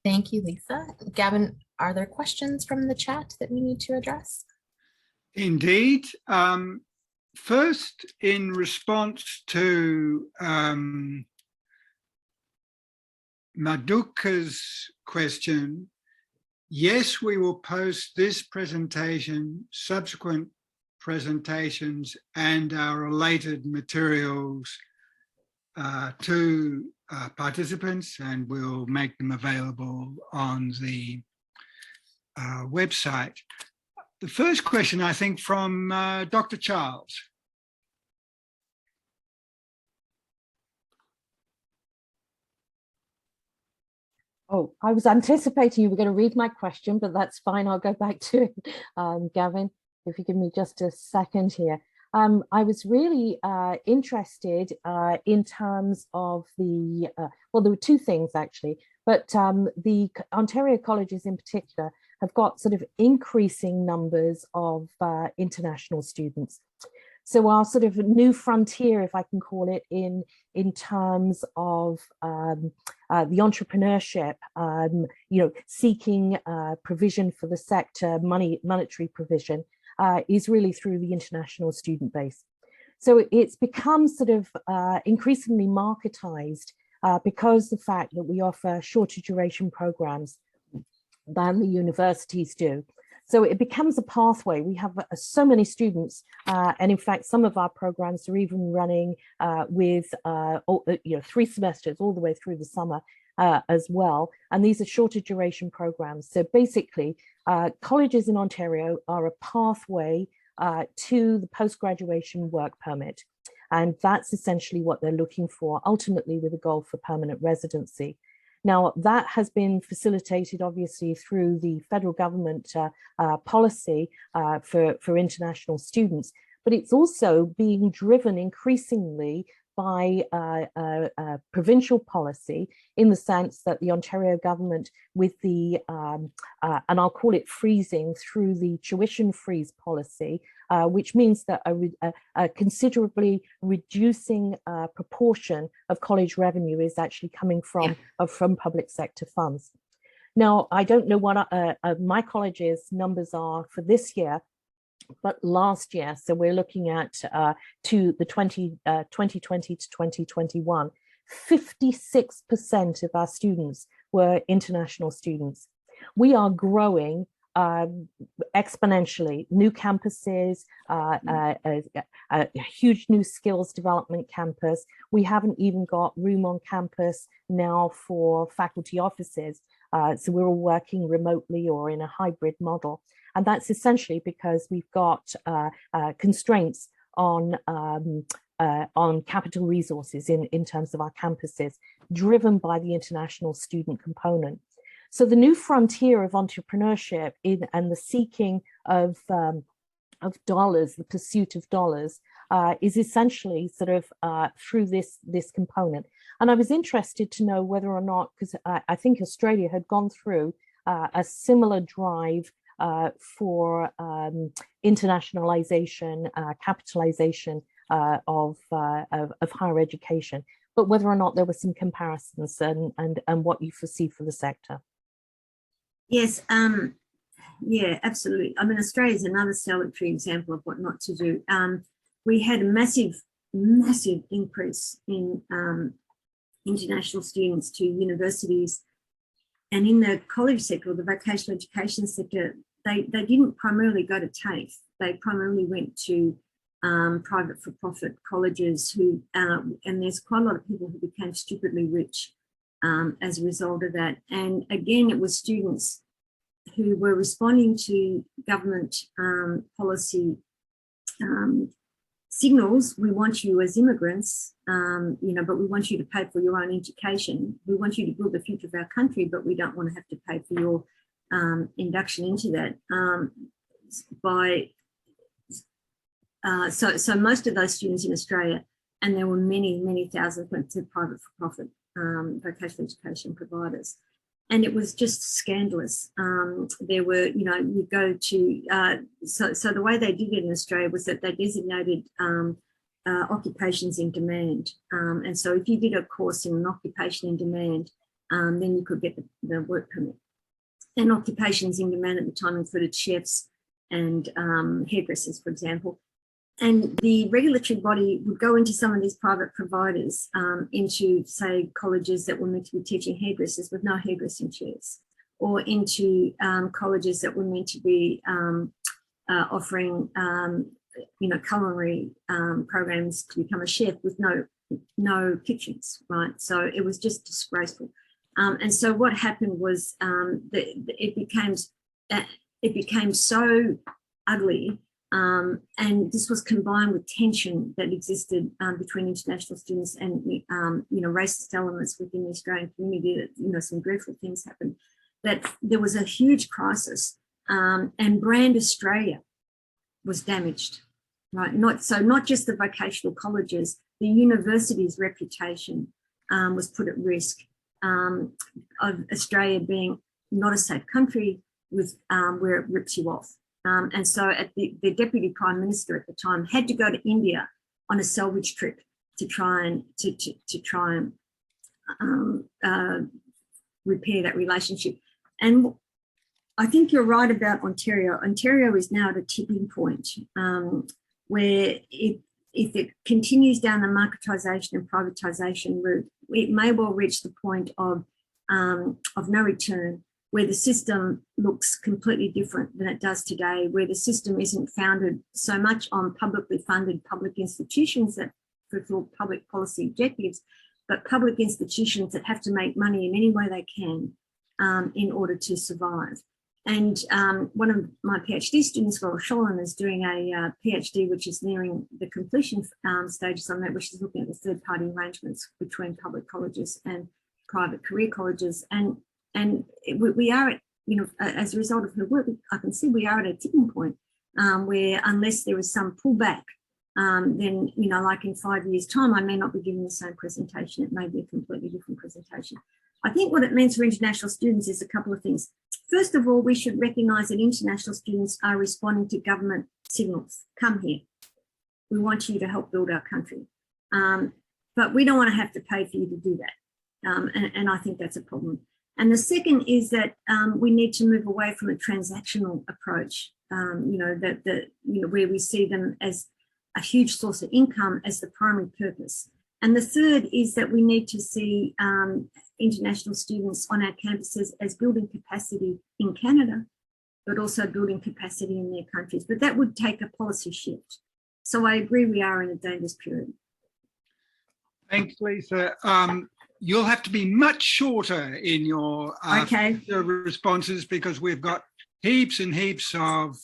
Thank you, Lisa. Gavin, are there questions from the chat that we need to address? Indeed. First, in response to Maduka's question, yes, we will post this presentation, subsequent presentations, and our related materials to participants, and we'll make them available on the website. The first question, I think, from Dr. Charles. Oh, I was anticipating you were going to read my question, but that's fine. I'll go back to it, Gavin, if you give me just a second here. I was really interested in terms of the, well, there were 2 things actually, but the Ontario colleges in particular have got sort of increasing numbers of international students. So our sort of new frontier, if I can call it, in terms of the entrepreneurship, you know, seeking provision for the sector, monetary provision, is really through the international student base. So it's become sort of increasingly marketized because the fact that we offer shorter duration programs than the universities do. So it becomes a pathway. We have so many students, and in fact, some of our programs are even running with 3 semesters all the way through the summer as well. And these are shorter duration programs. So basically, colleges in Ontario are a pathway to the post-graduation work permit. And that's essentially what they're looking for, ultimately with a goal for permanent residency. Now, that has been facilitated obviously through the federal government policy for international students, but it's also being driven increasingly by provincial policy, in the sense that the Ontario government, with the, and I'll call it freezing through the tuition freeze policy, which means that a considerably reducing proportion of college revenue is actually coming from public sector funds. Now, I don't know what my college's numbers are for this year, but last year, so we're looking at to the 2020 to 2021, 56% of our students were international students. We are growing exponentially. New campuses, a huge new skills development campus. We haven't even got room on campus now for faculty offices. So we're all working remotely or in a hybrid model. And that's essentially because we've got constraints on capital resources in terms of our campuses, driven by the international student component. So the new frontier of entrepreneurship and the seeking of dollars, the pursuit of dollars, is essentially sort of through this component. And I was interested to know whether or not, because I think Australia had gone through a similar drive for internationalization, capitalization of higher education, but whether or not there were some comparisons and what you foresee for the sector. Yes, yeah, absolutely. I mean, Australia is another salutary example of what not to do. We had a massive increase in international students to universities. And in the college sector, or the vocational education sector, they didn't primarily go to TAFE. They primarily went to private for-profit colleges who, and there's quite a lot of people who became stupidly rich as a result of that. And again, it was students who were responding to government policy signals. We want you as immigrants, but we want you to pay for your own education. We want you to build the future of our country, but we don't want to have to pay for your induction into that. So most of those students in Australia, and there were many thousands, went to private for-profit vocational education providers. And it was just scandalous. There were, you go to, so the way they did it in Australia was that they designated occupations in demand. And so if you did a course in an occupation in demand, then you could get the work permit. And occupations in demand at the time included chefs and hairdressers, for example. And the regulatory body would go into some of these private providers, into, say, colleges that were meant to be teaching hairdressers with no hairdressing chairs, or into colleges that were meant to be offering, culinary programs to become a chef with no kitchens, right? So it was just disgraceful. And so what happened was it became so ugly. And this was combined with tension that existed between international students and, racist elements within the Australian community that, some dreadful things happened, that there was a huge crisis, and brand Australia was damaged, right? Not just the vocational colleges, the university's reputation was put at risk, of Australia being not a safe country with where it rips you off. And so the Deputy Prime Minister at the time had to go to India on a salvage trip to try and repair that relationship. And I think you're right about Ontario. Ontario is now at a tipping point where if it continues down the marketisation and privatisation route, it may well reach the point of no return, where the system looks completely different than it does today, where the system isn't founded so much on publicly funded public institutions that fulfill public policy objectives, but public institutions that have to make money in any way they can in order to survive. And one of my PhD students, Laura Sholin, is doing a PhD which is nearing the completion stages on that, which is looking at the third-party arrangements between public colleges and private career colleges, and we are at, you know, as a result of her work, I can see we are at a tipping point where unless there is some pullback, then, you know, like in 5 years' time, I may not be giving the same presentation. It may be a completely different presentation. I think what it means for international students is a couple of things. First of all, we should recognise that international students are responding to government signals. Come here. We want you to help build our country. But we don't want to have to pay for you to do that. And I think that's a problem. And the second is that we need to move away from a transactional approach, you know, where we see them as a huge source of income as the primary purpose. And the third is that we need to see international students on our campuses as building capacity in Canada, but also building capacity in their countries. But that would take a policy shift. So I agree we are in a dangerous period. Thanks, Leesa. You'll have to be much shorter in your responses because we've got heaps and heaps of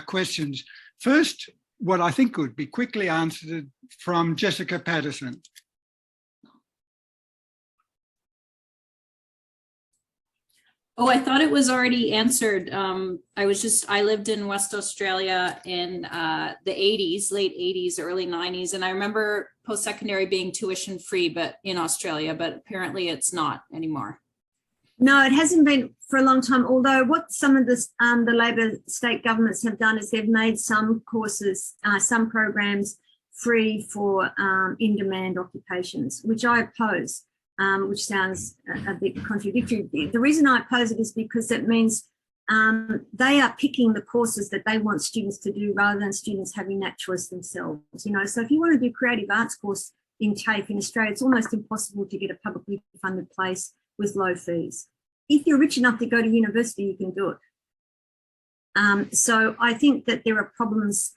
questions. First, what I think could be quickly answered from Jessica Patterson. Oh, I thought it was already answered. I lived in West Australia in the 80s, late 80s, early 90s. And I remember post-secondary being tuition free, but in Australia, but apparently it's not anymore. No, it hasn't been for a long time. Although what some of the Labor state governments have done is they've made some courses, some programs free for in-demand occupations, which I oppose. Which sounds a bit contradictory. The reason I oppose it is because it means they are picking the courses that they want students to do rather than students having that choice themselves. You know, so if you want to do creative arts course in TAFE in Australia, it's almost impossible to get a publicly funded place with low fees. If you're rich enough to go to university, you can do it. So I think that there are problems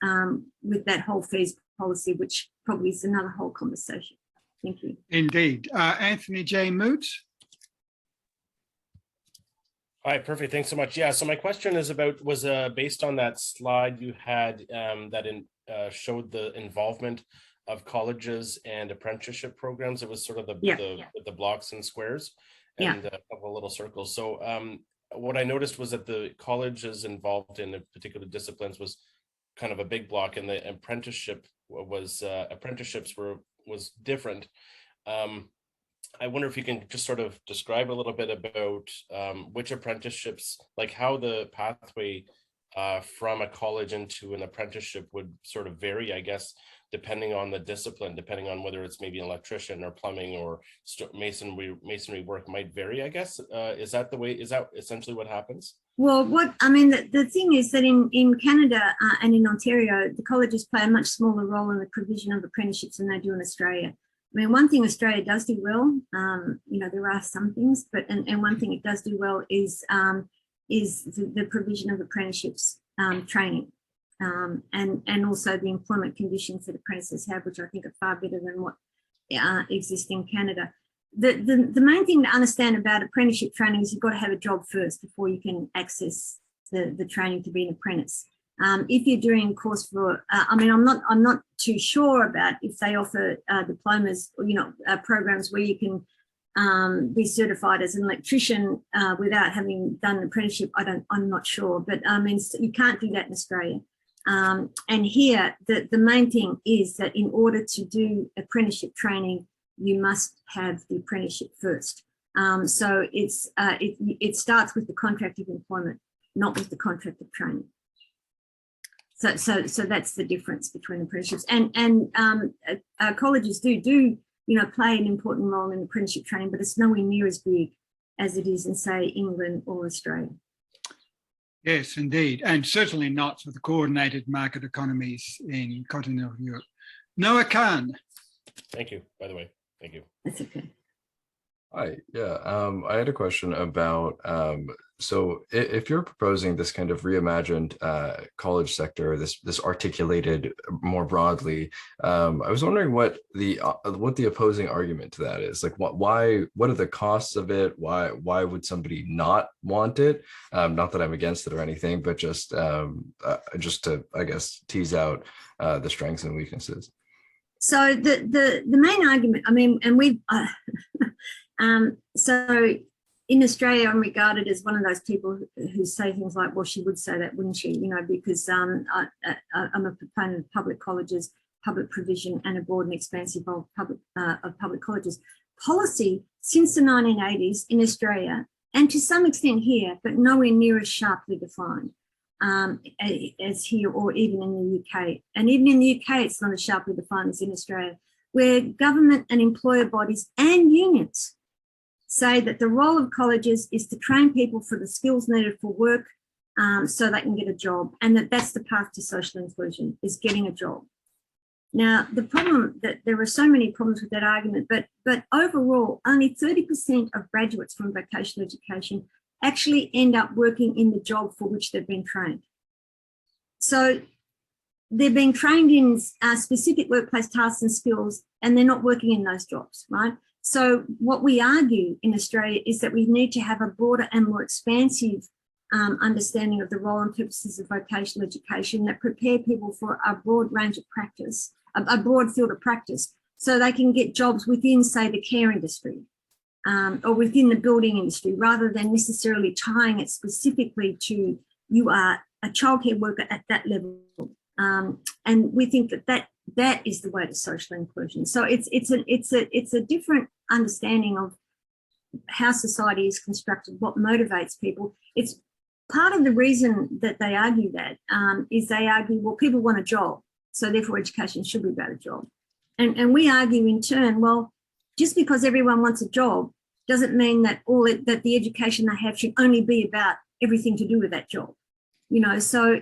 with that whole fees policy, which probably is another whole conversation. Thank you. Indeed. Anthony J. Moots. All right, perfect. Thanks so much. Yeah, so my question is was based on that slide you had that showed the involvement of colleges and apprenticeship programs. It was sort of the blocks and squares and a couple of little circles. So what I noticed was that the colleges involved in particular disciplines was kind of a big block, and the apprenticeship was was different. I wonder if you can just sort of describe a little bit about which apprenticeships, like how the pathway from a college into an apprenticeship would sort of vary, I guess, depending on the discipline, depending on whether it's maybe an electrician or plumbing or masonry work might vary, I guess. Is that essentially what happens? Well, the thing is that in Canada and in Ontario, the colleges play a much smaller role in the provision of apprenticeships than they do in Australia. I mean, one thing Australia does do well, you know, there are some things, but and one thing it does do well is the provision of apprenticeships training, and also the employment conditions that apprentices have, which I think are far better than what exist in Canada. The main thing to understand about apprenticeship training is you've got to have a job first before you can access the training to be an apprentice. If you're doing a course for, I'm not too sure about if they offer diplomas, or, you know, programs where you can be certified as an electrician without having done an apprenticeship. I'm not sure, but I mean, you can't do that in Australia. And here, the main thing is that in order to do apprenticeship training, you must have the apprenticeship first. So it starts with the contract of employment, not with the contract of training. So that's the difference between apprenticeships, and colleges do you know, play an important role in apprenticeship training, but it's nowhere near as big as it is in, say, England or Australia. Yes, indeed, and certainly not for the coordinated market economies in continental Europe. Noah Khan. Thank you, by the way. Thank you. That's okay. Hi, yeah, I had a question about, so if you're proposing this kind of reimagined college sector, this articulated more broadly, I was wondering what the opposing argument to that is. Like, what are the costs of it? Why would somebody not want it? Not that I'm against it or anything, but just to, I guess, tease out the strengths and weaknesses. So the main argument, I mean, and we, So in Australia, I'm regarded as one of those people who say things like, well, she would say that, wouldn't she? You know, because I'm a proponent of public colleges, public provision, and a broad and expansive of public colleges. Policy since the 1980s in Australia, and to some extent here, but nowhere near as sharply defined as here or even in the UK. And even in the UK, it's not as sharply defined as in Australia, where government and employer bodies and unions say that the role of colleges is to train people for the skills needed for work so they can get a job, and that's the path to social inclusion, is getting a job. Now, the problem that there are so many problems with that argument, but overall, only 30% of graduates from vocational education actually end up working in the job for which they've been trained. So they're being trained in specific workplace tasks and skills, and they're not working in those jobs, right? So what we argue in Australia is that we need to have a broader and more expansive understanding of the role and purposes of vocational education that prepare people for a broad range of practice, a broad field of practice, so they can get jobs within, say, the care industry or within the building industry, rather than necessarily tying it specifically to you are a childcare worker at that level. And we think that is the way to social inclusion. So it's a different understanding of how society is constructed, what motivates people. It's part of the reason that they argue that is they argue, well, people want a job, so therefore education should be about a job. And we argue in turn, well, just because everyone wants a job doesn't mean that that the education they have should only be about everything to do with that job. You know, so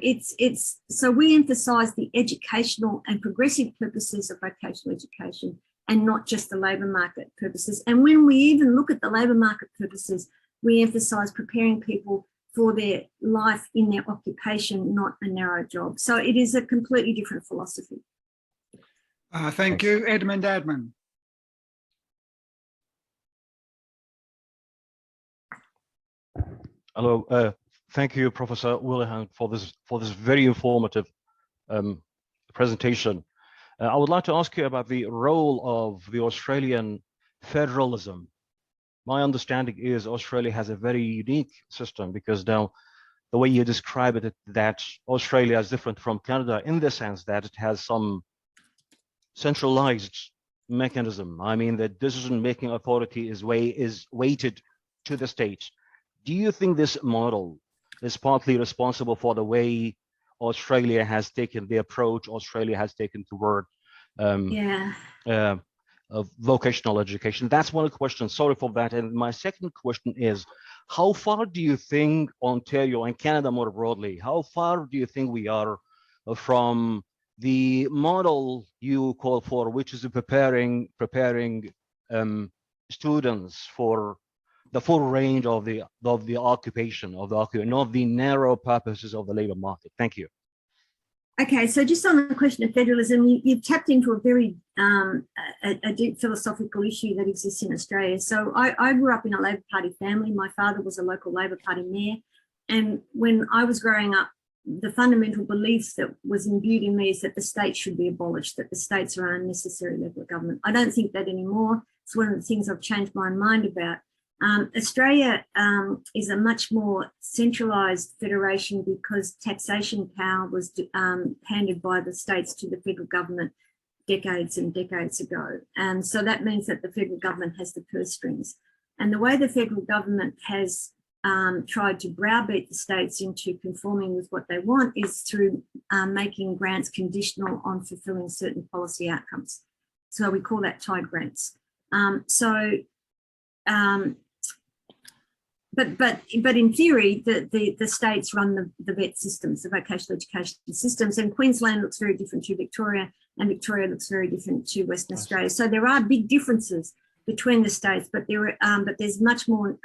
so we emphasise the educational and progressive purposes of vocational education and not just the labour market purposes. And when we even look at the labour market purposes, we emphasise preparing people for their life in their occupation, not a narrow job. So it is a completely different philosophy. Thank you, Edmund Admin. Hello, thank you, Professor Wheelahan, for this very informative presentation. I would like to ask you about the role of the Australian federalism. My understanding is Australia has a very unique system, because now the way you describe it, that Australia is different from Canada in the sense that it has some centralized mechanism. I mean, the decision-making authority is weighted to the states. Do you think this model is partly responsible for the way Australia has taken the approach Australia has taken toward vocational education? That's one question. Sorry for that. And my second question is, how far do you think Ontario and Canada more broadly, how far do you think we are from the model you call for, which is preparing students for the full range of the occupation, not the narrow purposes of the labor market? Thank you. Okay, so just on the question of federalism, you've tapped into a very a deep philosophical issue that exists in Australia. So I grew up in a Labor Party family. My father was a local Labor Party mayor. And when I was growing up, the fundamental belief that was imbued in me is that the state should be abolished, that the states are an unnecessary level of government. I don't think that anymore. It's one of the things I've changed my mind about. Australia is a much more centralised federation because taxation power was handed by the states to the federal government decades and decades ago. And so that means that the federal government has the purse strings. And the way the federal government has tried to browbeat the states into conforming with what they want is through making grants conditional on fulfilling certain policy outcomes. So we call that tied grants. But in theory, the states run the VET systems, the vocational education systems, and Queensland looks very different to Victoria, and Victoria looks very different to Western Australia. So there are big differences between the states, but there's much more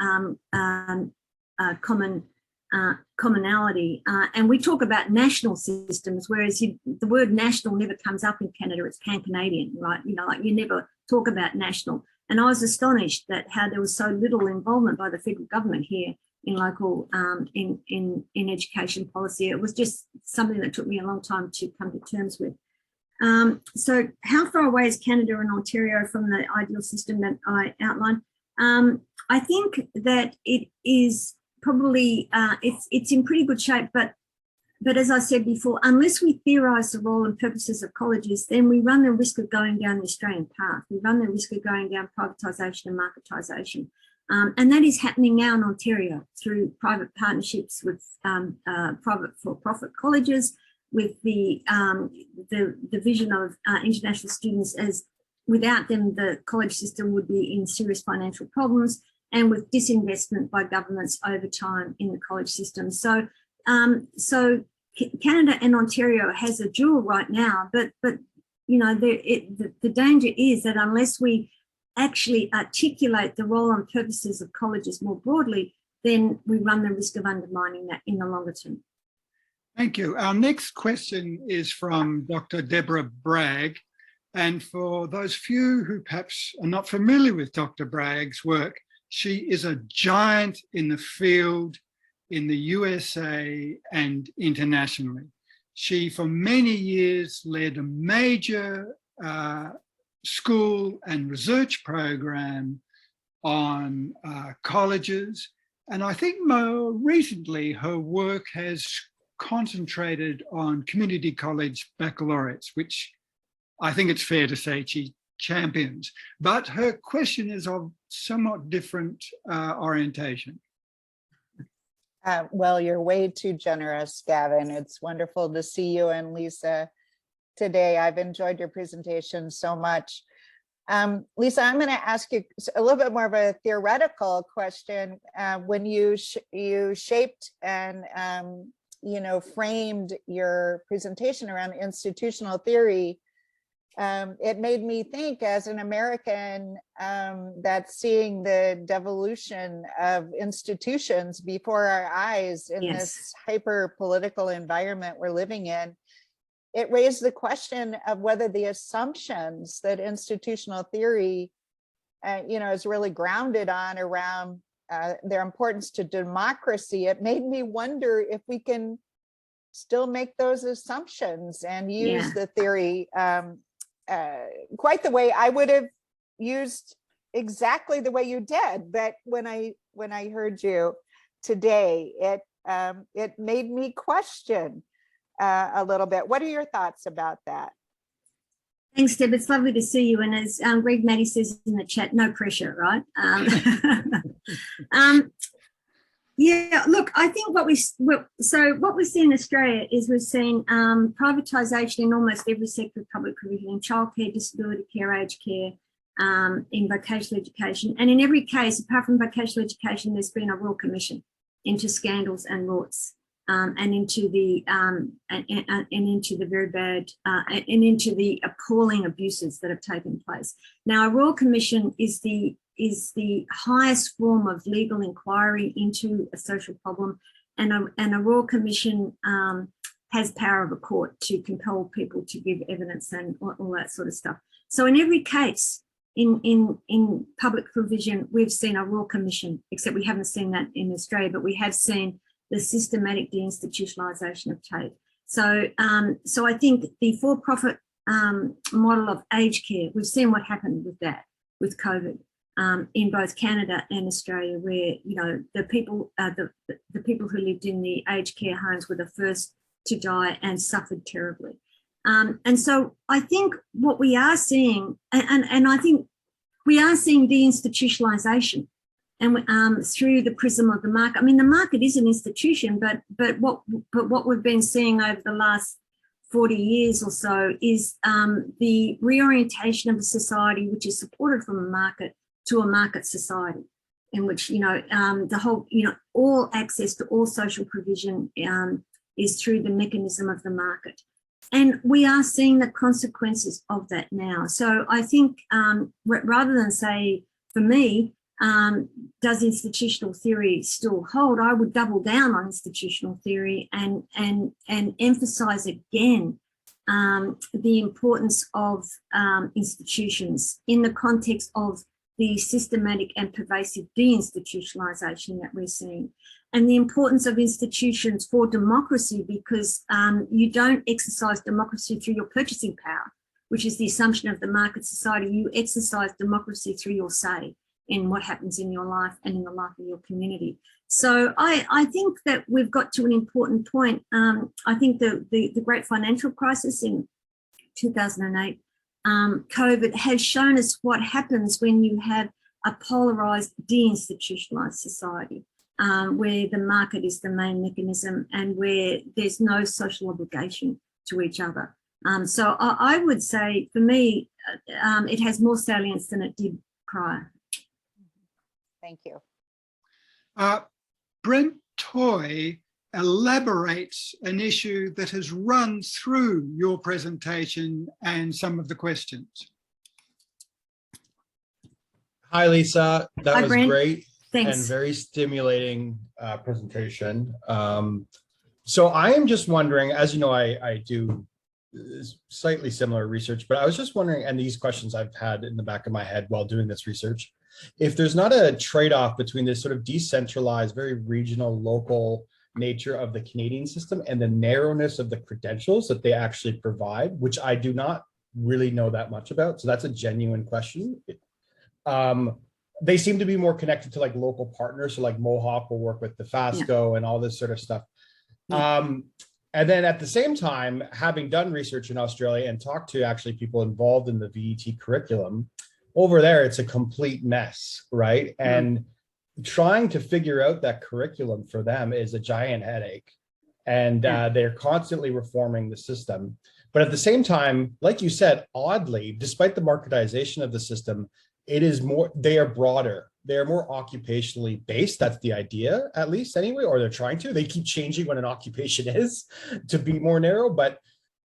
commonality. And we talk about national systems, whereas the word national never comes up in Canada. It's pan-Canadian, right? You know, like you never talk about national. And I was astonished that how there was so little involvement by the federal government here in local in education policy. It was just something that took me a long time to come to terms with. So how far away is Canada and Ontario from the ideal system that I outlined? I think that it is probably, it's in pretty good shape, but as I said before, unless we theorise the role and purposes of colleges, then we run the risk of going down the Australian path. We run the risk of going down privatisation and marketisation. And that is happening now in Ontario through private partnerships with private for-profit colleges, with the vision of international students as without them, the college system would be in serious financial problems, and with disinvestment by governments over time in the college system. So Canada and Ontario has a dual right now, but you know, the danger is that unless we actually articulate the role and purposes of colleges more broadly, then we run the risk of undermining that in the longer term. Thank you. Our next question is from Dr. Deborah Bragg. And for those few who perhaps are not familiar with Dr. Bragg's work, she is a giant in the field in the USA and internationally. She, for many years, led a major school and research program on colleges. And I think more recently, her work has concentrated on community college baccalaureates, which I think it's fair to say she champions. But her question is of somewhat different orientation. Well, you're way too generous, Gavin. It's wonderful to see you and Leesa today. I've enjoyed your presentation so much. Leesa, I'm going to ask you a little bit more of a theoretical question. When you shaped and framed your presentation around institutional theory, it made me think, as an American that's seeing the devolution of institutions before our eyes in this hyper-political environment we're living in, it raised the question of whether the assumptions that institutional theory is really grounded on around their importance to democracy. It made me wonder if we can still make those assumptions and use the theory quite the way I would have used exactly the way you did. But when I heard you today, it made me question a little bit. What are your thoughts about that? Thanks, Deb. It's lovely to see you. And as Greg Maddie says in the chat, no pressure, right? Yeah, look, I think what we see in Australia is we've seen privatisation in almost every sector of public provision, in childcare, disability care, aged care, in vocational education. And in every case, apart from vocational education, there's been a royal commission into scandals and rorts, and into the very bad and into the appalling abuses that have taken place. Now, a royal commission is the highest form of legal inquiry into a social problem, and a royal commission has power of a court to compel people to give evidence and all that sort of stuff. So in every case in public provision, we've seen a royal commission, except we haven't seen that in Australia, but we have seen the systematic deinstitutionalisation of TAFE. So I think the for-profit model of aged care, we've seen what happened with that, with COVID. In both Canada and Australia, where the people who lived in the aged care homes were the first to die and suffered terribly. And so I think what we are seeing, and I think we are seeing deinstitutionalisation, and through the prism of the market. I mean, the market is an institution, but what we've been seeing over the last 40 years or so is the reorientation of a society which is supported from a market to a market society, in which the whole all access to all social provision is through the mechanism of the market, and we are seeing the consequences of that now. So I think rather than say, for me, does institutional theory still hold, I would double down on institutional theory and emphasize again the importance of institutions in the context of the systematic and pervasive deinstitutionalisation that we're seeing, and the importance of institutions for democracy, because you don't exercise democracy through your purchasing power, which is the assumption of the market society. You exercise democracy through your say in what happens in your life and in the life of your community. So I think that we've got to an important point. I think the great financial crisis in 2008, COVID has shown us what happens when you have a polarized, deinstitutionalized society, where the market is the main mechanism and where there's no social obligation to each other. So I would say, for me, it has more salience than it did prior. Thank you. Brent Toy elaborates an issue that has run through your presentation and some of the questions. Hi, Leesa. That Hi, was Brent. great Thanks. and very stimulating presentation. So I am just wondering, as you know, I do slightly similar research, but I was just wondering, and these questions I've had in the back of my head while doing this research, if there's not a trade-off between this sort of decentralized, very regional, local nature of the Canadian system and the narrowness of the credentials that they actually provide, which I do not really know that much about. So that's a genuine question. They seem to be more connected to like local partners. So like Mohawk will work with the FASCO and all this sort of stuff. And then at the same time, having done research in Australia and talked to actually people involved in the VET curriculum, over there, it's a complete mess, right? And trying to figure out that curriculum for them is a giant headache. And they're constantly reforming the system. But at the same time, like you said, oddly, despite the marketization of the system, it is more, they are broader. They're more occupationally based. That's the idea, at least anyway, or they're trying to. They keep changing what an occupation is to be more narrow. But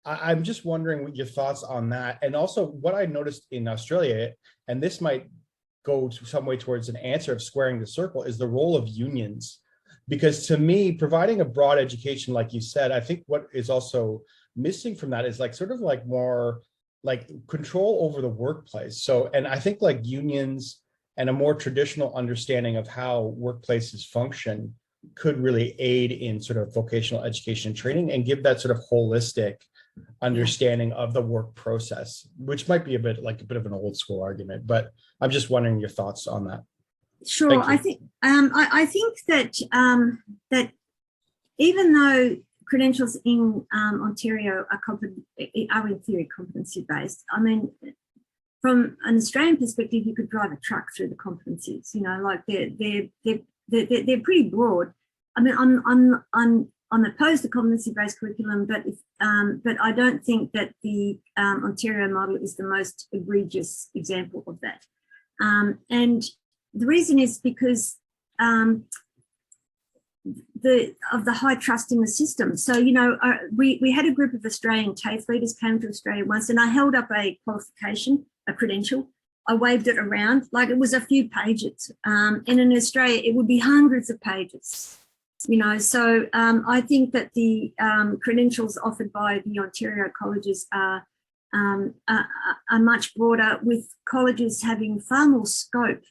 I'm just wondering what your thoughts on that. And also what I noticed in Australia, and this might go some way towards an answer of squaring the circle, is the role of unions. Because to me, providing a broad education, like you said, I think what is also missing from that is like sort of like more like control over the workplace. So, and I think like unions and a more traditional understanding of how workplaces function could really aid in sort of vocational education and training and give that sort of holistic understanding of the work process, which might be a bit of an old school argument, but I'm just wondering your thoughts on that. Sure. I think that that even though credentials in Ontario are in theory competency based, I mean, from an Australian perspective, you could drive a truck through the competencies. You know, like they're pretty broad. I mean, I'm opposed to competency-based curriculum, but I don't think that the Ontario model is the most egregious example of that. And the reason is because of the high trust in the system. So, you know, we had a group of Australian TAFE leaders came to Australia once, and I held up a qualification, a credential. I waved it around like it was a few pages. And in Australia, it would be hundreds of pages. You know, so I think that the credentials offered by the Ontario colleges are much broader, with colleges having far more scope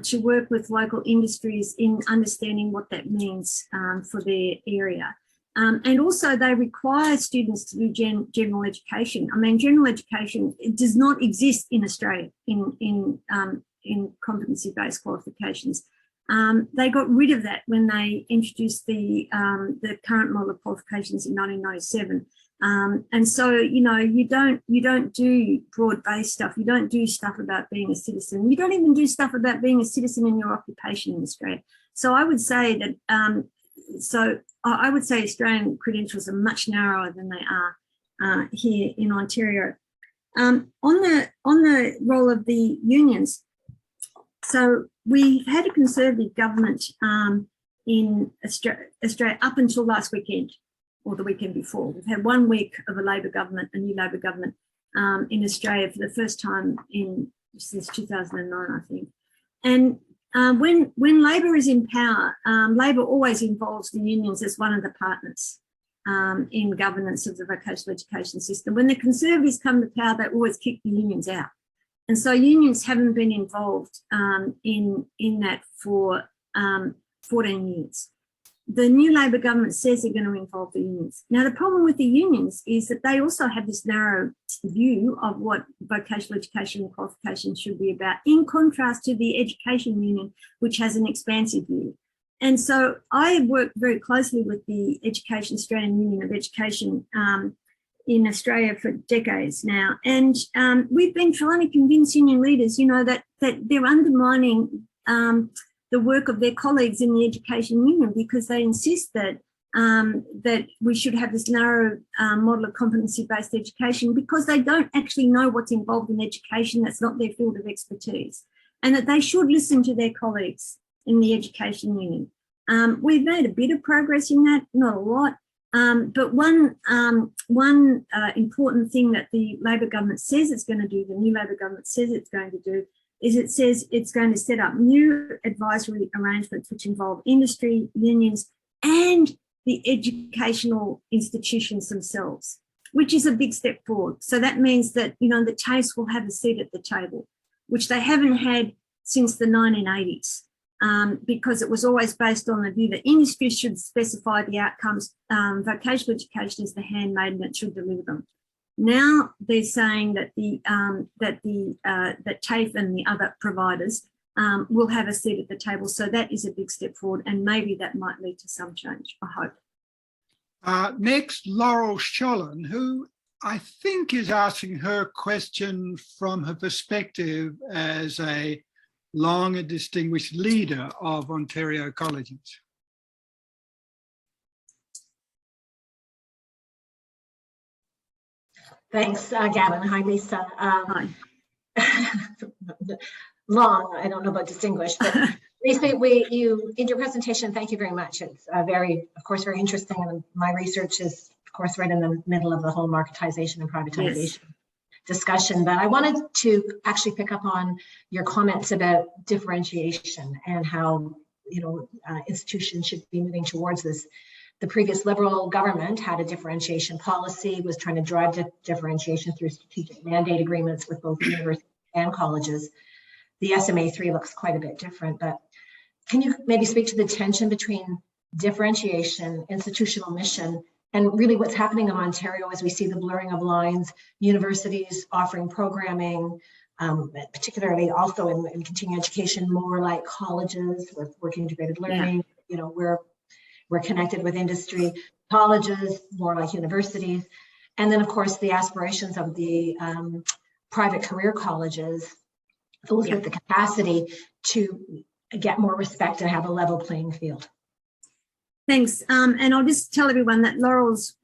to work with local industries in understanding what that means for their area. And also they require students to do general education. I mean, general education, it does not exist in Australia in competency-based qualifications. They got rid of that when they introduced the current model of qualifications in 1997. And so, you know, you don't do broad-based stuff. You don't do stuff about being a citizen. You don't even do stuff about being a citizen in your occupation in Australia. So I would say that, I would say Australian credentials are much narrower than they are here in Ontario. On the role of the unions, so we've had a Conservative government in Australia up until last weekend, or the weekend before. We've had 1 week of a Labor government, a new Labor government in Australia for the first time since 2009, I think. And when Labor is in power, Labor always involves the unions as one of the partners in governance of the vocational education system. When the Conservatives come to power, they always kick the unions out. And so unions haven't been involved in that for 14 years. the new Labor government says they're going to involve the unions. Now, the problem with the unions is that they also have this narrow view of what vocational education and qualifications should be about, in contrast to the education union, which has an expansive view. And so I have worked very closely with the Australian Union of Education in Australia for decades now. And we've been trying to convince union leaders, you know, that they're undermining the work of their colleagues in the education union, because they insist that that we should have this narrow model of competency-based education, because they don't actually know what's involved in education. That's not their field of expertise, and that they should listen to their colleagues in the education union. We've made a bit of progress in that, not a lot, but one important thing that the Labor government says it's going to do, the new Labor government says it's going to do, is it says it's going to set up new advisory arrangements which involve industry, unions, and the educational institutions themselves, which is a big step forward. So that means that, you know, the TAFEs will have a seat at the table, which they haven't had since the 1980s, because it was always based on the view that industry should specify the outcomes, vocational education is the handmaiden that should deliver them. Now they're saying that that TAFE and the other providers will have a seat at the table. So that is a big step forward, and maybe that might lead to some change, I hope. Next, Laurel Schollen, who I think is asking her question from her perspective as a long and distinguished leader of Ontario colleges. Thanks, Gavin. Hi, Leesa. Hi. Long, I don't know about distinguished, but Leesa, you in your presentation, thank you very much. It's of course, very interesting. And my research is, of course, right in the middle of the whole marketization and privatization discussion. But I wanted to actually pick up on your comments about differentiation and how, you know, institutions should be moving towards this. The previous Liberal government had a differentiation policy, was trying to drive differentiation through strategic mandate agreements with both universities and colleges. The SMA3 looks quite a bit different, but can you maybe speak to the tension between differentiation, institutional mission, and really what's happening in Ontario as we see the blurring of lines, universities offering programming, particularly also in continuing education, more like colleges with work integrated learning, you know, we're connected with industry, colleges, more like universities. And then, of course, the aspirations of the private career colleges, those with the capacity to get more respect and have a level playing field. Thanks. And I'll just tell everyone that Laurel's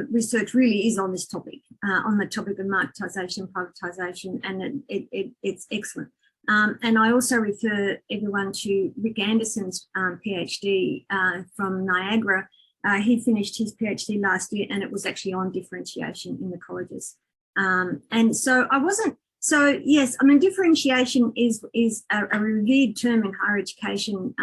research really is on this topic, on the topic of marketisation and privatisation, and it's excellent. And I also refer everyone to Rick Anderson's PhD from Niagara. He finished his PhD last year, and it was actually on differentiation in the colleges. And so yes, I mean, differentiation is a revered term in higher education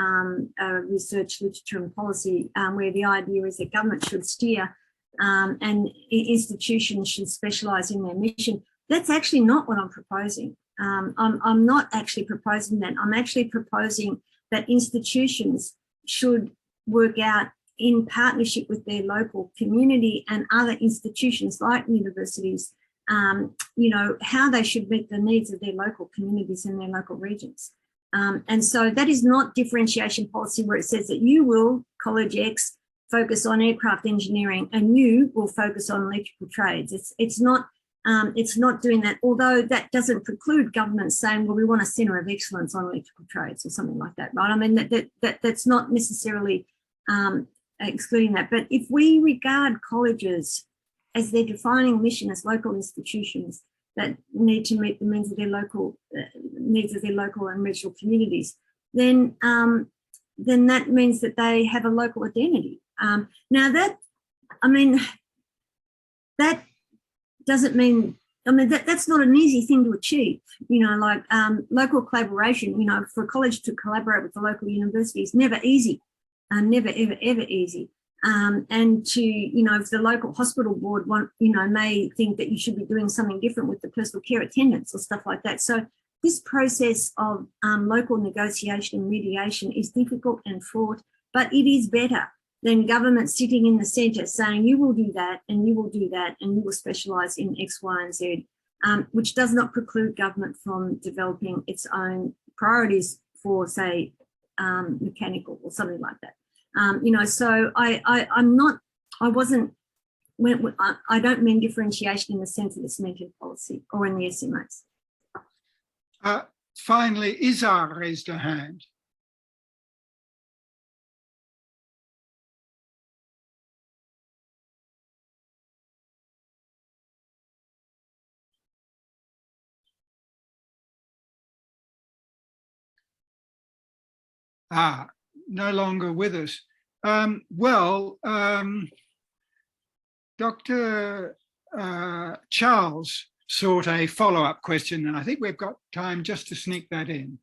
research, literature and policy, where the idea is that government should steer and institutions should specialise in their mission. That's actually not what I'm proposing. I'm not actually proposing that. I'm actually proposing that institutions should work out in partnership with their local community and other institutions like universities, you know, how they should meet the needs of their local communities and their local regions. And so that is not differentiation policy where it says that you will, College X, focus on aircraft engineering and you will focus on electrical trades. It's not doing that, although that doesn't preclude government saying, well, we want a centre of excellence on electrical trades or something like that, right? I mean, that's not necessarily excluding that. But if we regard colleges as their defining mission as local institutions that need to meet the needs of their local and regional communities, then that means that they have a local identity. Now that doesn't mean, that's not an easy thing to achieve, you know, like local collaboration, you know, for a college to collaborate with the local university is never easy, never, ever, ever easy. And to, you know, if the local hospital board may think that you should be doing something different with the personal care attendants or stuff like that. So this process of local negotiation and mediation is difficult and fraught, but it is better then government sitting in the centre saying you will do that and you will do that and you will specialise in X, Y and Z, which does not preclude government from developing its own priorities for, say, mechanical or something like that. You know, so I don't mean differentiation in the sense of this mentoring policy or in the SMAs. Finally, Izar raised her hand. No longer with us. Dr. Charles sought a follow-up question, and I think we've got time just to sneak that in.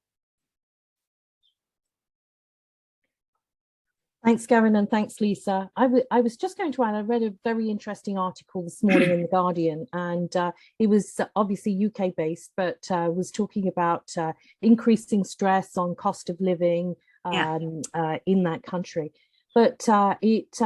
Thanks, Gavin, and thanks, Leesa. I was just going to add, I read a very interesting article this morning in The Guardian, and it was obviously UK-based, but was talking about increasing stress on cost of living in that country. But it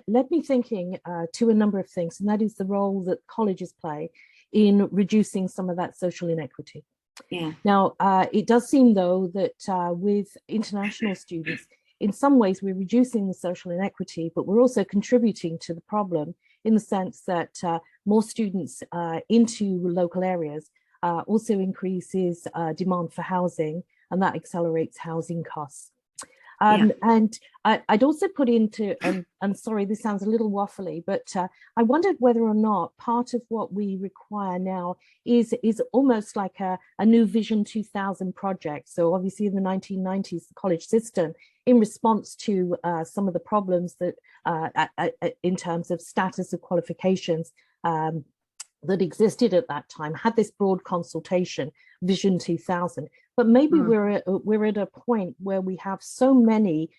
led me thinking to a number of things, and that is the role that colleges play in reducing some of that social inequity. Yeah. Now, it does seem, though, that with international students, in some ways we're reducing the social inequity, but we're also contributing to the problem in the sense that more students into local areas also increases demand for housing, and that accelerates housing costs. And I'd also put into, and sorry, this sounds a little waffly, but I wondered whether or not part of what we require now is almost like a new Vision 2000 project. So obviously in the 1990s, the college system, in response to some of the problems that in terms of status of qualifications that existed at that time, had this broad consultation, Vision 2000. But maybe we're at a point where we have so many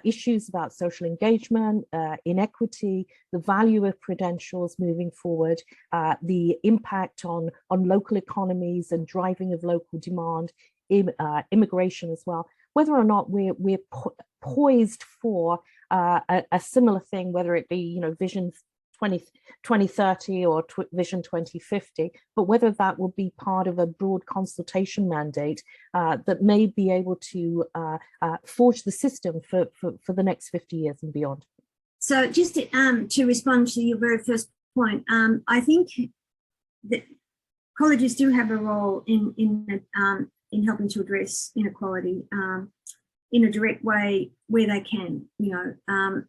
issues about social engagement, inequity, the value of credentials moving forward, the impact on local economies and driving of local demand, immigration as well, whether or not we're poised for a similar thing, whether it be, you know, Vision 2030 or Vision 2050, but whether that will be part of a broad consultation mandate that may be able to forge the system for the next 50 years and beyond. So just to respond to your very first point, I think that colleges do have a role in helping to address inequality in a direct way where they can, you know,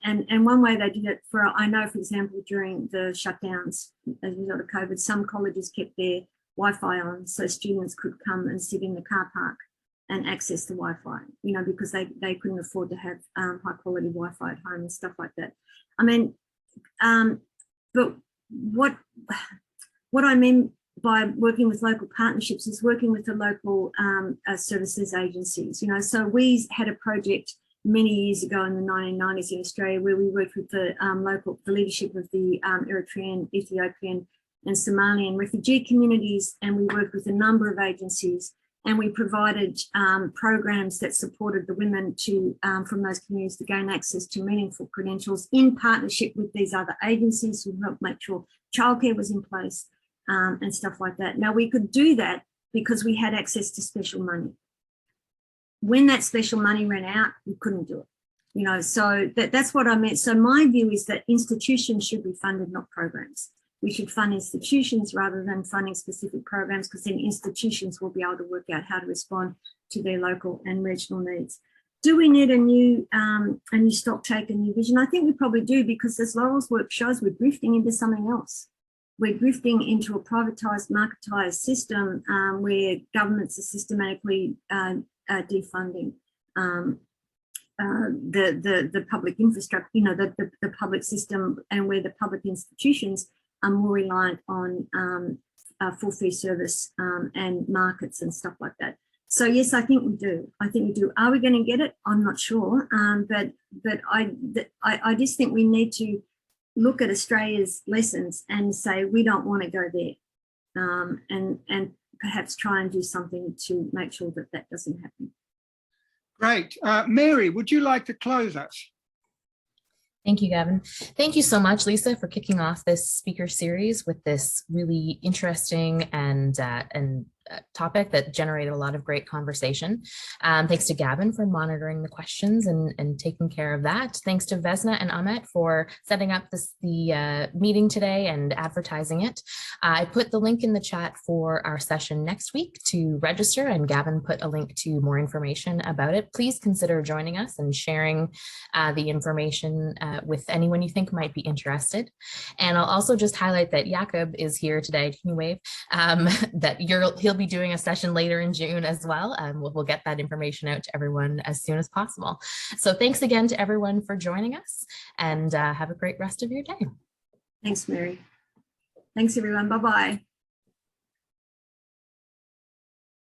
and one way they did it I know, for example, during the shutdowns as a result of COVID, some colleges kept their Wi-Fi on so students could come and sit in the car park and access the Wi-Fi, you know, because they couldn't afford to have high quality Wi-Fi at home and stuff like that. I mean, but what I mean by working with local partnerships is working with the local services agencies, you know. So we had a project many years ago in the 1990s in Australia where we worked with the the leadership of the Eritrean, Ethiopian and Somalian refugee communities, and we worked with a number of agencies, and we provided programs that supported the women to from those communities to gain access to meaningful credentials in partnership with these other agencies who helped make sure childcare was in place. And stuff like that. Now, we could do that because we had access to special money. When that special money ran out, we couldn't do it. You know, so that's what I meant. So my view is that institutions should be funded, not programs. We should fund institutions rather than funding specific programs, because then institutions will be able to work out how to respond to their local and regional needs. Do we need a new stock take, a new vision? I think we probably do, because as Laurel's work shows, we're drifting into something else. We're drifting into a privatised, marketised system where governments are systematically defunding the public infrastructure, you know, the public system, and where the public institutions are more reliant on full fee service and markets and stuff like that. So yes, I think we do. I think we do. Are we going to get it? I'm not sure, but I just think we need to look at Australia's lessons and say we don't want to go there, and perhaps try and do something to make sure that that doesn't happen. Great. Mary, would you like to close us? Thank you, Gavin. Thank you so much, Leesa, for kicking off this speaker series with this really interesting and topic that generated a lot of great conversation. Thanks to Gavin for monitoring the questions and taking care of that. Thanks to Vesna and Amit for setting up the meeting today and advertising it. I put the link in the chat for our session next week to register, and Gavin put a link to more information about it. Please consider joining us and sharing the information with anyone you think might be interested. And I'll also just highlight that Jakob is here today. Can you wave? That he'll be doing a session later in June as well. We'll get that information out to everyone as soon as possible. So thanks again to everyone for joining us, and have a great rest of your day. Thanks, Mary. Thanks, everyone. Bye-bye.